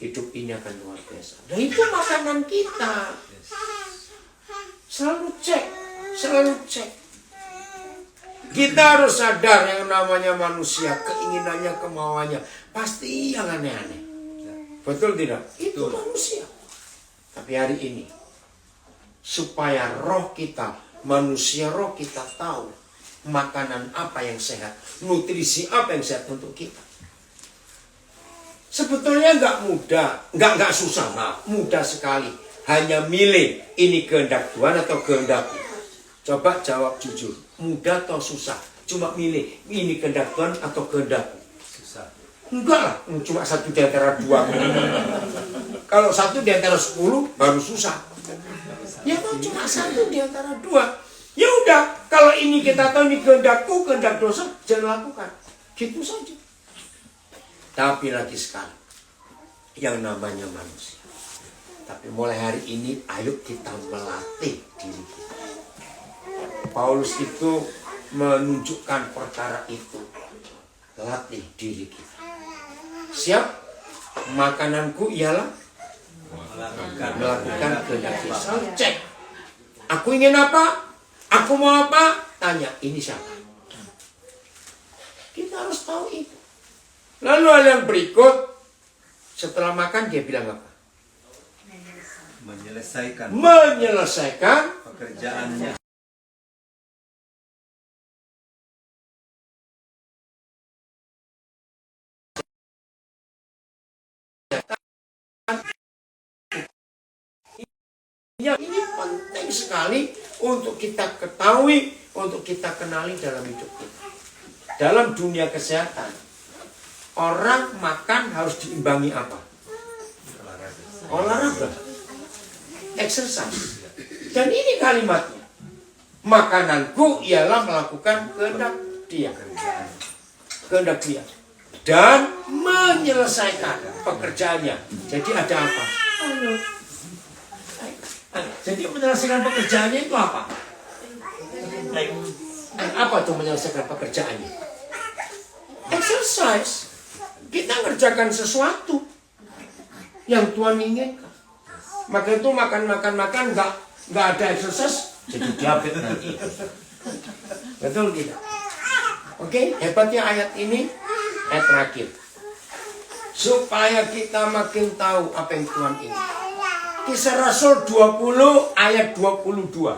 hidup ini akan luar biasa. Dan itu makanan kita. Selalu cek, selalu cek. Kita harus sadar yang namanya manusia, keinginannya, kemauannya, pasti yang aneh-aneh. Betul tidak? Itu manusia. Tapi hari ini, supaya roh kita, manusia roh kita tahu makanan apa yang sehat, nutrisi apa yang sehat untuk kita. Sebetulnya nggak mudah, nggak susah, mudah sekali. Hanya milih ini kehendak Tuhan atau kehendakku. Coba jawab jujur, mudah atau susah? Cuma milih ini kehendak Tuhan atau kehendakku. Susah. Enggak lah, cuma satu di antara dua. Kalau satu di antara 10 baru susah. Ya kalau cuma satu di antara dua. Ya udah, kalau ini kita tahu ini kehendakku, kehendak dosa, jangan lakukan. Gitu saja. Tapi lagi sekali, yang namanya manusia. Tapi mulai hari ini, ayo kita melatih diri kita. Paulus itu menunjukkan perkara itu. Latih diri kita. Siap? Makananku ialah melakukan kehendak Yesus. Cek. Aku ingin apa? Aku mau apa? Tanya, ini siapa? Kita harus tahu itu. Lalu hal yang berikut, setelah makan dia bilang apa? Menyelesaikan pekerjaannya. Ya, ini penting sekali untuk kita ketahui, untuk kita kenali dalam hidup kita. Dalam dunia kesehatan, orang makan harus diimbangi apa? Olahraga. Exercise. Dan ini kalimatnya. Makananku ialah melakukan kehendak Dia. Kehendak Dia. Dan menyelesaikan pekerjaannya. Jadi ada apa? Jadi menyelesaikan pekerjaannya itu apa? Apa itu menyelesaikan pekerjaannya? Exercise. Kita ngerjakan sesuatu yang Tuhan inginkan. Maka itu makan nggak ada exercise, jadi diabetes nanti. Betul tidak? Oke, hebatnya ayat ini, ayat terakhir. Supaya kita makin tahu apa yang Tuhan ingin. Kisah Rasul 20 ayat 22.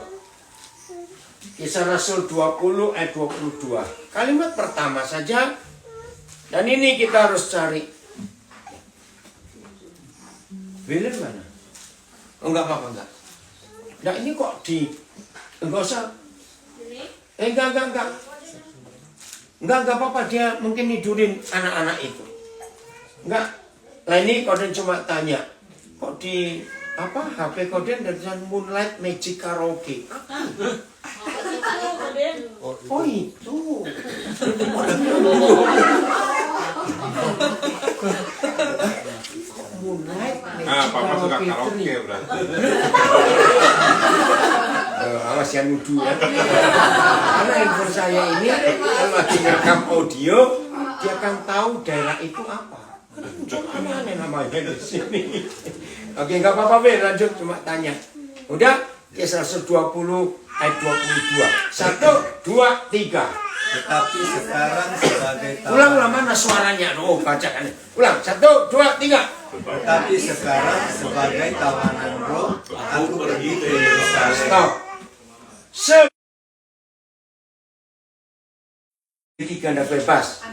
Kisah Rasul 20 ayat 22. Kalimat pertama saja. Dan ini kita harus cari. William mana? Oh, enggak apa-apa, enggak. Nah ini kok enggak usah. Enggak apa-apa, dia mungkin nidurin anak-anak itu. Enggak. Nah ini Koden cuma tanya. Kok di HP Koden dari Moonlight Magic Karaoke. Oh itu. Moonlight Magic Papa suka Karaoke karaoke berarti. Awas yang nuduh ya. Karena handphone saya ini kalau lagi rekam audio, dia akan tahu daerah itu apa. Aneh namanya di sini. Oke, nggak apa-apa, Be, lanjut cuma tanya. Udah, Kisah 20 ayat 22. 1, 2, 3. Tetapi sekarang sebagai Ulang mana suaranya? Oh, bacakan. Ulang, 1, 2, 3. Tetapi sekarang sebagai tawanan roh, aku pergi ke Yerusalem. Stop. Tiga Anda bebas.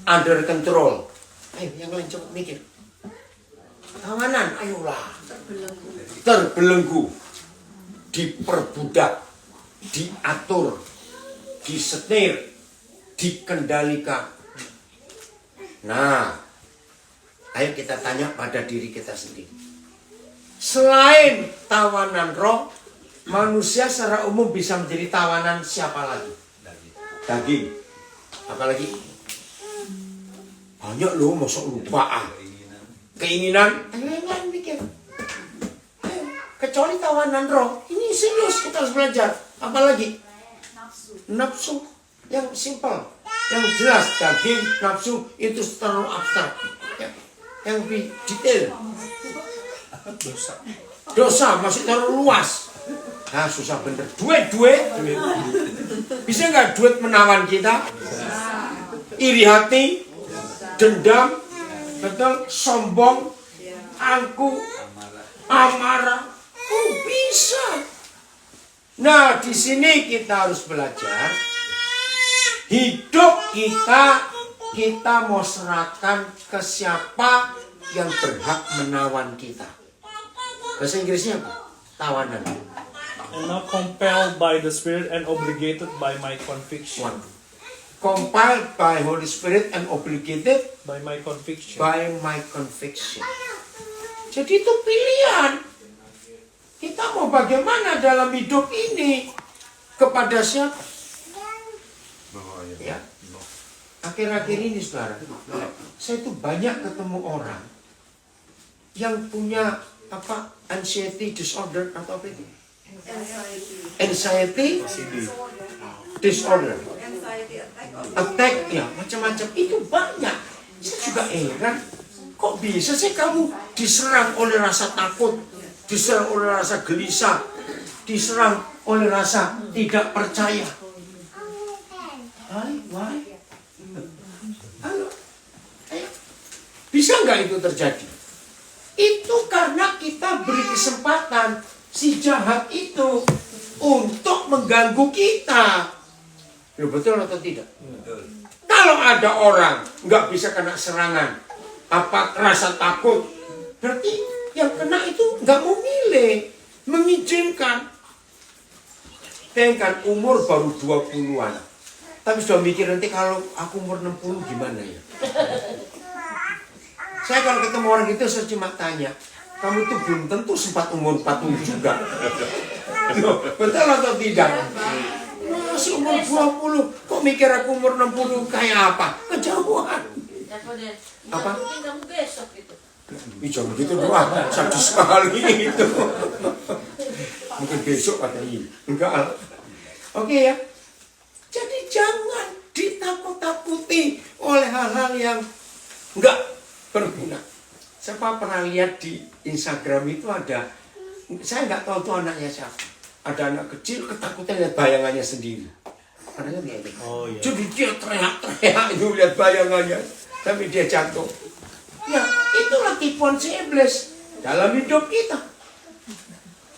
Under control. Ayo, yang lain coba mikir. tawanan, ayolah. Terbelenggu, diperbudak, diatur, disetir, dikendalikan. Nah, ayo kita tanya pada diri kita sendiri. Selain tawanan roh, manusia secara umum bisa menjadi tawanan siapa lagi? Daging. Apalagi? Banyak loh, masuk lupa. Keinginan mikir. Kecuali tawanan roh, ini serius kita harus belajar. Apalagi? Nafsu yang simpel, yang jelas. Daging, nafsu itu terlalu abstrak. Yang lebih detail. Dosa masih terlalu luas. Nah, susah bener. Duit. Bisa nggak duit menawan kita? Iri hati, dendam, betul, sombong, angkuh, amarah. Oh, bisa. Nah, di sini kita harus belajar. Hidup kita mau serahkan ke siapa yang berhak menawan kita. Bahasa Inggrisnya apa? Tawanan. I'm not compelled by the Spirit and obligated by my conviction. One. Compiled by Holy Spirit and obligated By my conviction. by my conviction. Jadi itu pilihan. Kita mau bagaimana dalam hidup ini? Kepada siapa? Ya. Akhir-akhir ini saudara, saya tuh banyak ketemu orang yang punya anxiety disorder atau apa itu? Anxiety disorder. Attack ya, macam-macam itu banyak. Saya juga heran, kok bisa sih kamu diserang oleh rasa takut, diserang oleh rasa gelisah, diserang oleh rasa tidak percaya. Why? Halo, bisa nggak itu terjadi? Itu karena kita beri kesempatan si jahat itu untuk mengganggu kita. Ya, betul atau tidak? Kalau ada orang nggak bisa kena serangan, rasa takut, berarti yang kena itu nggak mau milih, mengizinkan. Bayangkan umur baru 20-an, tapi sudah mikir nanti kalau aku umur 60 gimana ya? Saya kalau ketemu orang gitu saya cuma tanya, kamu itu belum tentu sempat umur 40 juga. Loh, betul atau tidak? Masih umur 20, kok mikir aku umur 60 kayak apa? Kejauhan. Apa? Mungkin kamu besok gitu. Jangan begitu doang, sadis sekali itu. Mungkin besok katanya. Enggak. Oke ya. Jadi jangan ditakut-takuti oleh hal-hal yang enggak berguna. Siapa pernah lihat di Instagram itu ada, saya nggak tahu tuh anaknya siapa. Ada anak kecil ketakutan lihat bayangannya sendiri. Anaknya lihat. Oh, iya. Jadi dia teriak-teriak itu lihat bayangannya, tapi dia jatuh. Ya, itulah tipuan si iblis dalam hidup kita.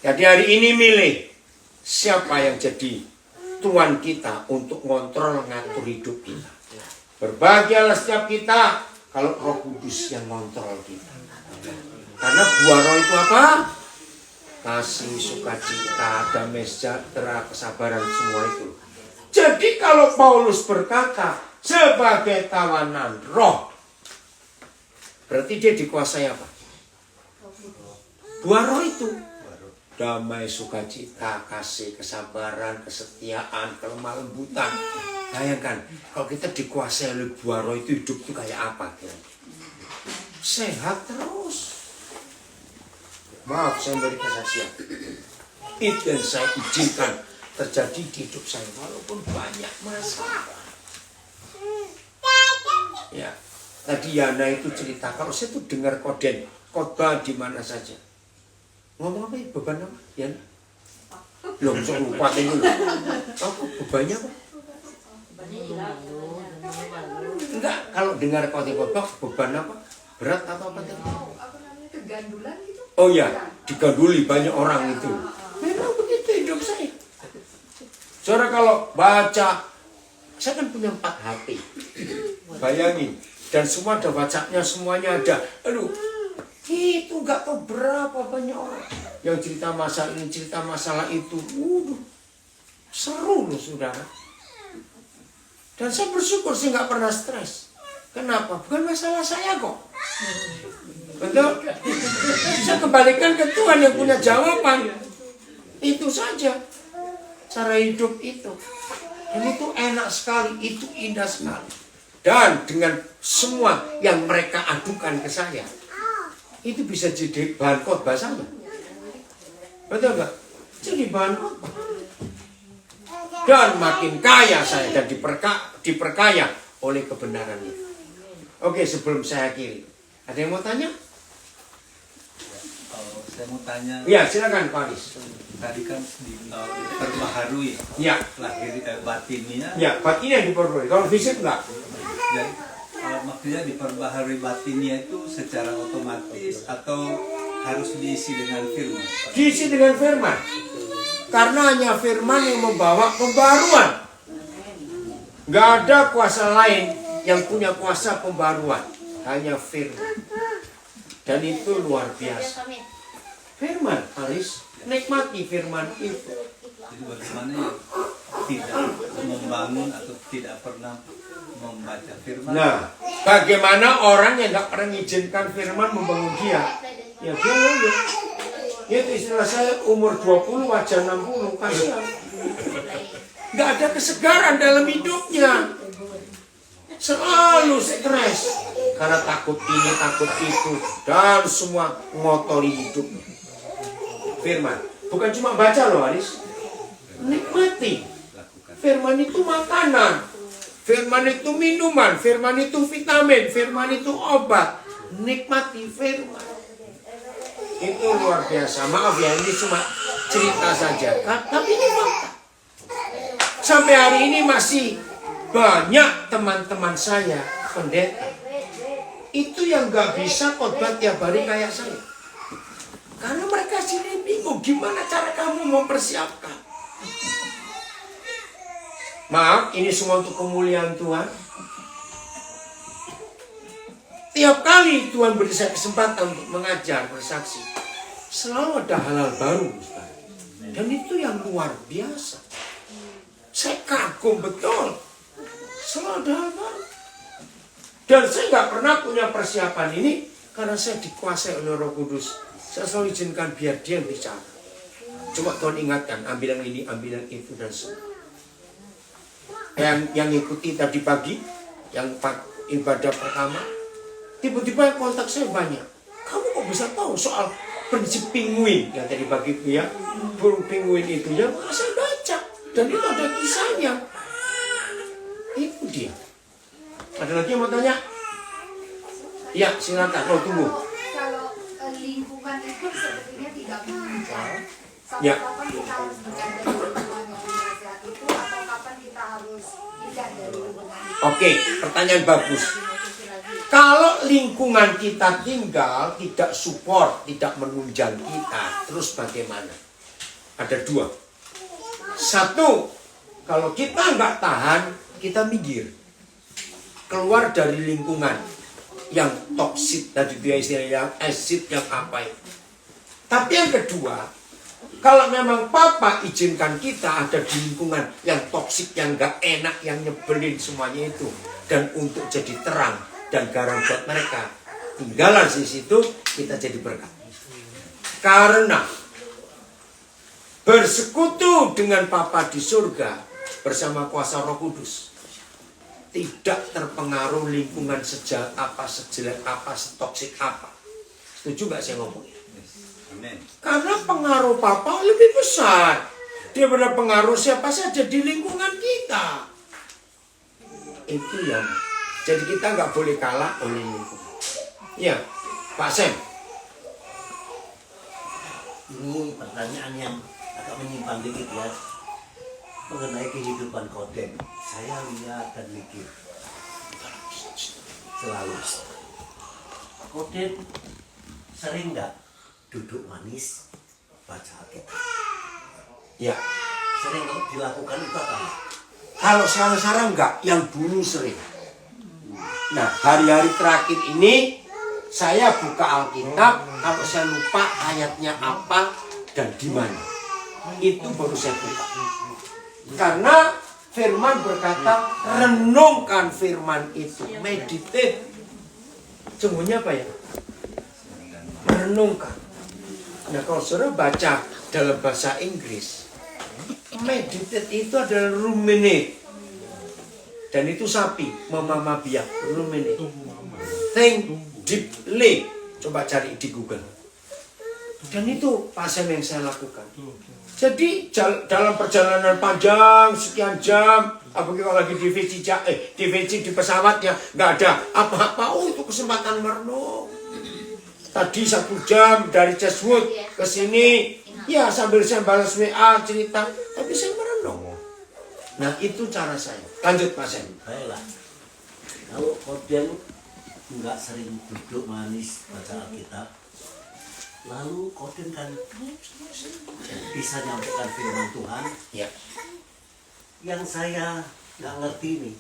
Jadi hari ini milih siapa yang jadi Tuhan kita untuk ngontrol ngatur hidup kita. Berbahagialah setiap kita kalau Roh Kudus yang ngontrol kita. Karena buah roh itu apa? Kasih, sukacita, damai sejahtera, kesabaran, semua itu. Jadi kalau Paulus berkata sebagai tawanan roh, berarti dia dikuasai apa? Buah roh itu. Damai, sukacita, kasih, kesabaran, kesetiaan, kelemah lembutan. Bayangkan, kalau kita dikuasai oleh buah roh itu, hidup itu kayak apa? Sehat terus. Maaf, saya beri kesaksian. Itu yang saya izinkan terjadi di hidup saya, walaupun banyak masalah. Ya, tadi Yana itu cerita, kalau saya tuh dengar khotbah di mana saja. Ngomong apa ya? Beban apa? Yana? Belum saya lupa ini. Apa bebannya apa? Enggak, kalau dengar khotbah beban apa? Berat atau apa tadi? Kegandulan gitu. Oh ya, diganduli banyak orang itu. Memang begitu hidup saya. Saudara kalau baca, saya kan punya 4 HP. Bayangin, dan semua ada WhatsApp-nya, semuanya ada. Aduh, Itu nggak tahu berapa banyak orang yang cerita masalah ini, cerita masalah itu. Seru loh saudara. Dan saya bersyukur sih nggak pernah stres. Kenapa? Bukan masalah saya kok. Betul? Saya kembalikan ke Tuhan yang punya jawaban. Itu saja cara hidup itu. Dan itu enak sekali, itu indah sekali. Dan dengan semua yang mereka adukan ke saya, itu bisa jadi bahan khotbah saya. Betul nggak? Jadi bahan khotbah. Dan makin kaya saya dan diperkaya oleh kebenaran itu. Oke, sebelum saya akhiri, ada yang mau tanya? Saya mau tanya. Ya, silakan Pak Aris. Tadi kan diperbaharui. Ya. Lahir batinnya. Ya, batinnya diperbaharui. Kalau fisik enggak? Jadi, maksudnya diperbaharui batinnya itu secara otomatis atau harus diisi dengan firman? Diisi dengan firman. Karena hanya firman yang membawa pembaruan. Nggak ada kuasa lain yang punya kuasa pembaruan. Hanya firman. Dan itu luar biasa. Firman, Aris. Nikmati firman itu. Jadi bagaimana ya tidak membangun atau tidak pernah membaca firman? Nah, bagaimana orang yang nggak pernah mengizinkan firman membangun dia? Ya dia nggak. Itu istilah saya umur 20 wajah 60, kasihan. Nggak ada kesegaran dalam hidupnya. Selalu stres. Karena takut ini, takut itu. Dan semua ngotori hidupnya. Firman. Bukan cuma baca loh Aris. Nikmati. Firman itu makanan. Firman itu minuman. Firman itu vitamin. Firman itu obat. Nikmati firman. Itu luar biasa. Maaf ya, ini cuma cerita saja. Tapi ini fakta. Sampai hari ini masih banyak teman-teman saya, pendeta, itu yang gak bisa khotbah tiap hari kayak saya. Karena mereka sini bingung gimana cara kamu mempersiapkan. Maaf, ini semua untuk kemuliaan Tuhan. Tiap kali Tuhan beri saya kesempatan untuk mengajar, bersaksi, selalu ada hal-hal baru. Dan itu yang luar biasa. Saya kagum betul. Selalu ada hal baru. Dan saya nggak pernah punya persiapan ini karena saya dikuasai oleh Roh Kudus. Saya selalu izinkan biar dia yang bicara. Cuma Tuhan ingatkan, ambil yang ini, ambil yang itu, dan semua. Yang ikuti tadi pagi, yang ibadah pertama, tiba-tiba kontak saya banyak. Kamu kok bisa tahu soal prinsip penguin yang tadi pagi itu ya? Burung penguin itu ya, saya baca. Dan itu ada kisahnya. Itu dia. Ada lagi yang mau tanya? Ya, silakan. Oh, tunggu. Kalau lingkungan itu sepertinya tidak menunjang. Ya. Kapan kita harus berada di lingkungan yang tidak sehat itu, atau kapan kita harus tidak dari lingkungan itu? Oke, pertanyaan bagus. Kalau lingkungan kita tinggal tidak support, tidak menunjang kita, terus bagaimana? Ada dua. Satu, kalau kita nggak tahan, kita minggir. Keluar dari lingkungan yang toksik, tadi dia istilahnya acid, yang apa itu. Tapi yang kedua, kalau memang Papa izinkan kita ada di lingkungan yang toksik, yang nggak enak, yang nyebelin semuanya itu, dan untuk jadi terang dan garam buat mereka, tinggalan di situ, kita jadi berkat. Karena bersekutu dengan Papa di surga bersama kuasa Roh Kudus, tidak terpengaruh lingkungan sejahat apa, sejelek apa, setoksik apa. Setuju gak saya ngomongnya? Amin. Karena pengaruh Papa lebih besar. Dia berpengaruh siapa saja di lingkungan kita. Itu yang. Jadi kita nggak boleh kalah oleh lingkungan. Ya, Pak Sem. Ini pertanyaan yang agak menyimpang dikit ya, mengenai kehidupan Koden. Saya lihat dan mikir selalu, Koden sering nggak duduk manis baca Alkitab? Ya. Sering dilakukan itu apa? Kalau sekarang enggak, yang dulu sering. Nah, hari-hari terakhir ini Saya buka Alkitab, kalau saya lupa ayatnya apa dan di mana. Itu baru saya buka. Karena firman berkata, renungkan firman itu. Meditate. Sungguhnya apa ya? Merenungkan. Nah, kalau saudara baca dalam bahasa Inggris, meditate itu adalah ruminate. Dan itu sapi, mama biak, ruminate. Think deeply. Coba cari di Google. Dan itu pasien yang saya lakukan. Jadi dalam perjalanan panjang sekian jam, apalagi kalau lagi di pesawatnya nggak ada apa-apa, itu kesempatan merenung. Tadi 1 jam dari Cheswood ke sini, ya sambil saya balas WA cerita, tapi saya merenung. Nah itu cara saya. Lanjut Pak Sen. Baiklah. Kalau kalian nggak sering duduk manis baca Alkitab, lalu kalian kan bisa nyampaikan firman Tuhan. Ya. Yang saya nggak ngerti nih,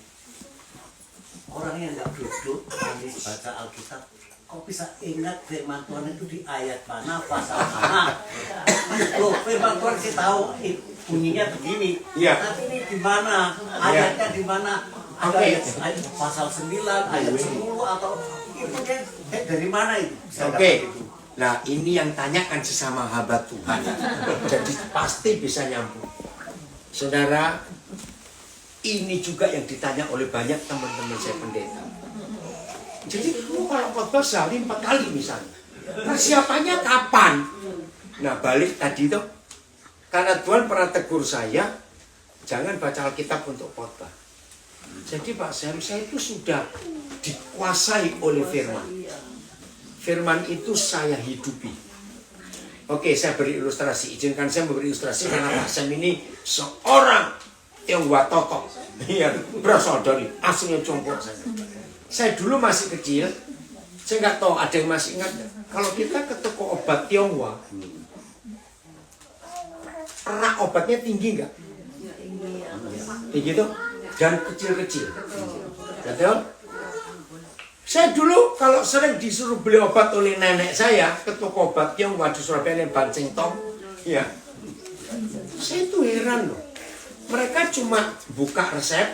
orang yang nggak duduk manis baca Alkitab, kok bisa ingat firman Tuhan itu di ayat mana, pasal mana? Loh, firman Tuhan sih tahu bunyinya begini, ya. tapi ini di mana? Ayatnya di mana? Ada ayat pasal 9, ayat 10 atau itu dari mana itu? Oke. Nah ini yang tanyakan sesama hamba Tuhan. Jadi pasti bisa nyambung. Saudara, ini juga yang ditanya oleh banyak teman-teman saya pendeta. Jadi kalau khotbah sehari 4 kali misalnya, persiapannya kapan? Nah balik tadi tuh, karena Tuhan pernah tegur saya, jangan baca Alkitab untuk khotbah. Jadi Pak, saya itu sudah dikuasai oleh firman. Firman itu saya hidupi. Oke, saya beri ilustrasi. Izinkan saya memberi ilustrasi karena Pak Sam ini seorang Tionghoa totok. Iya, berasal dari aslinya Tionghoa saya. Saya dulu masih kecil, saya nggak tahu ada yang masih ingat. Kalau kita ke toko obat Tionghoa, rak obatnya tinggi nggak? Tinggi tuh, dan kecil-kecil. Betul? Saya dulu kalau sering disuruh beli obat oleh nenek saya ke toko obat yang di Surabaya yang Bancing Tong, ya, saya itu heran loh. Mereka cuma buka resep,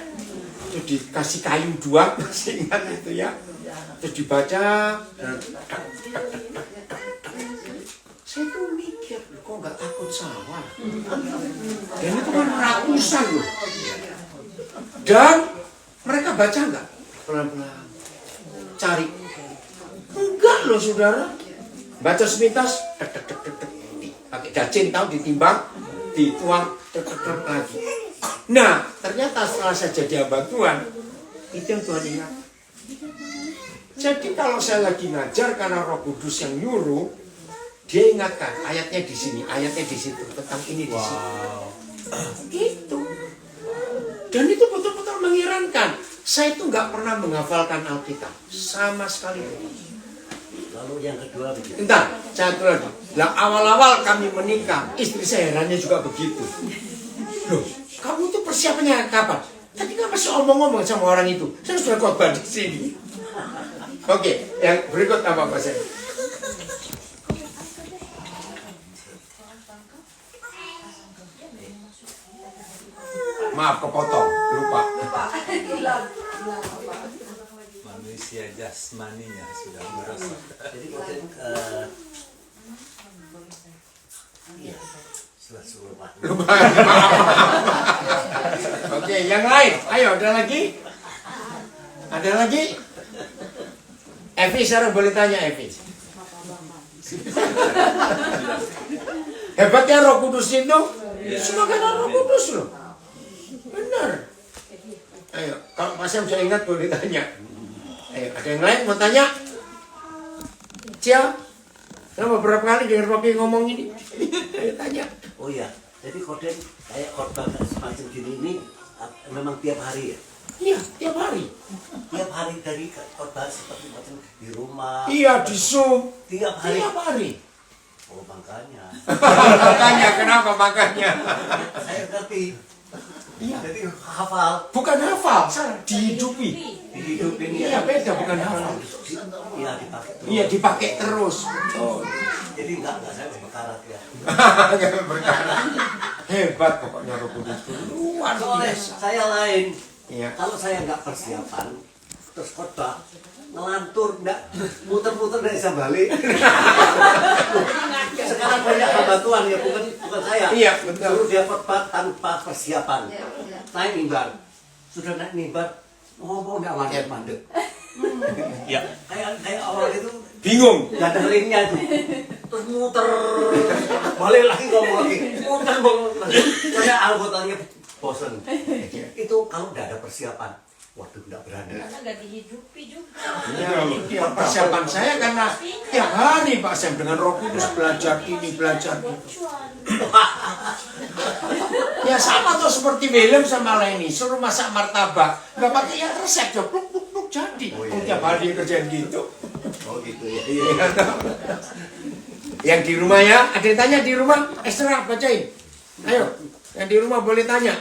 terus dikasih kayu 2, masih ingat itu ya, terus dibaca. Saya tuh mikir, kok nggak takut salah? Dan itu kan ratusan loh. Dan mereka baca nggak? Pelan-pelan. Cari. Enggak loh saudara. Baca sepintas, pakai cacing tahu ditimbang, dituang, lagi. Nah, ternyata setelah saya jadi hamba Tuhan, itu yang Tuhan ingat. Jadi kalau saya lagi ngajar karena Roh Kudus yang nyuruh, dia ingatkan ayatnya di sini, ayatnya di situ, tentang ini di situ. Gitu. Dan itu betul-betul mengherankan. Saya itu nggak pernah menghafalkan Alkitab sama sekali. Lalu yang kedua begitu. Entar, satu lagi. Lah awal-awal kami menikah, istri saya herannya juga begitu. Loh, kamu tuh persiapannya kapan? Tadi kan masih omong-omong sama orang itu. Saya sudah khotbah di sini. Oke, yang berikut apa Pak saya? Maaf kepotong, lupa. Manusia jasmaninya sudah merosot. Jadi mungkin iya, sudah lupa. Lupa. Oke, yang lain. Ayo, ada lagi? Ada lagi? Evi, sekarang boleh tanya Evi. Hebatnya Roh Kudus itu, semua karena Roh Kudus loh. Benar. Ayo, kalau Pak Sam saya ingat boleh tanya. Ayo, ada yang lain mau tanya? Cia, saya beberapa kali dengar Rocky ngomong ini. Ayo tanya. Oh iya, jadi kode kayak khotbah semacam gini ini memang tiap hari ya? Iya, tiap hari. Tiap hari dari khotbah seperti macam di rumah. Iya, di Zoom. Tiap hari. Tiap hari. Oh makanya. Makanya, kenapa makanya? Saya ngerti. Iya. Jadi hafal. Bukan hafal, dihidupi. hidup ini Iya beda, bukan halal. Iya dipakai terus. Iya dipakai terus. Oh. Jadi enggak saya berkarat ya. Nggak berkarat. Hebat pokoknya Roh Kudus itu. Luar Soalnya biasa. saya lain. Iya. Kalau saya nggak persiapan, terus khotbah ngelantur, nggak muter-muter nggak bisa balik. Sekarang banyak hamba Tuhan ya, bukan saya. Iya, betul. Suruh dia khotbah tanpa persiapan. Naik mimbar, sudah naik mimbar, ngomong nggak mandek-mandek. Ya. Kayak orang itu Bingung. nggak ada linknya tuh. Terus muter, balik lagi ngomong lagi, muter lagi. Karena anggotanya bosan. Itu kalau nggak ada persiapan, waduh nggak berani. Karena nggak dihidupi juga. Ya, persiapan saya karena tiap hari Pak Sam dengan Roh Kudus belajar ini, belajar itu. Ya sama tuh seperti Willem sama Leni, suruh masak martabak, nggak pakai yang resep, ya pluk pluk pluk jadi. Oh, iya, Tiap hari kerjaan gitu. Oh gitu ya. Iya, toh. Yang di rumah ya, ada yang tanya di rumah, Esra bacain. Ayo, yang di rumah boleh tanya.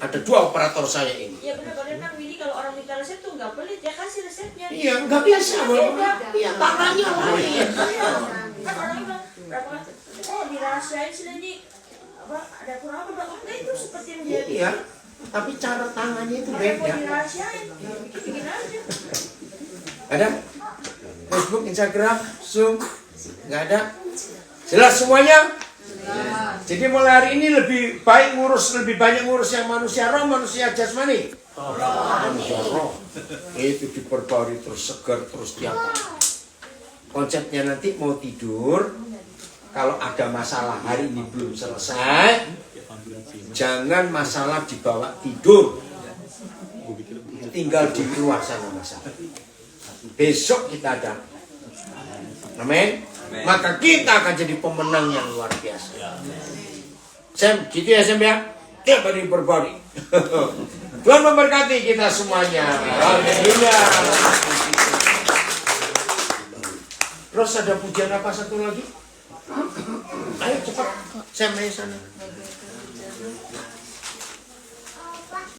Ada 2 operator saya ini. Iya benar, karena kan Willy kalau orang minta resep tuh nggak pelit, ya kasih resepnya. Iya, nggak biasa. Iya, tangannya. Iya. Kan orang bilang berapa? Oh dirahasiain sih ini apa? Ada kurang apa? Enggak itu seperti yang dia. Iya, tapi cara tangannya itu Ada yang mau beda. dirahasiain, bikin aja. Ada? Facebook, Instagram, Zoom, nggak ada? Jelas semuanya? Jadi mulai hari ini lebih banyak ngurus yang manusia roh, manusia jasmani. Manusia roh. Itu diperbarui terus segar terus tiap hari. Konsepnya nanti mau tidur, kalau ada masalah hari ini belum selesai, jangan masalah dibawa tidur. Tinggal di luar sana masalah. Besok kita ada. Amin. Maka kita akan jadi pemenang yang luar biasa. Sam, gitu ya Sam ya. Tiap hari berbalik. Tuhan memberkati kita semuanya. Haleluya. Terus ada pujian apa satu lagi? Ayo cepat. Sam ayo sana.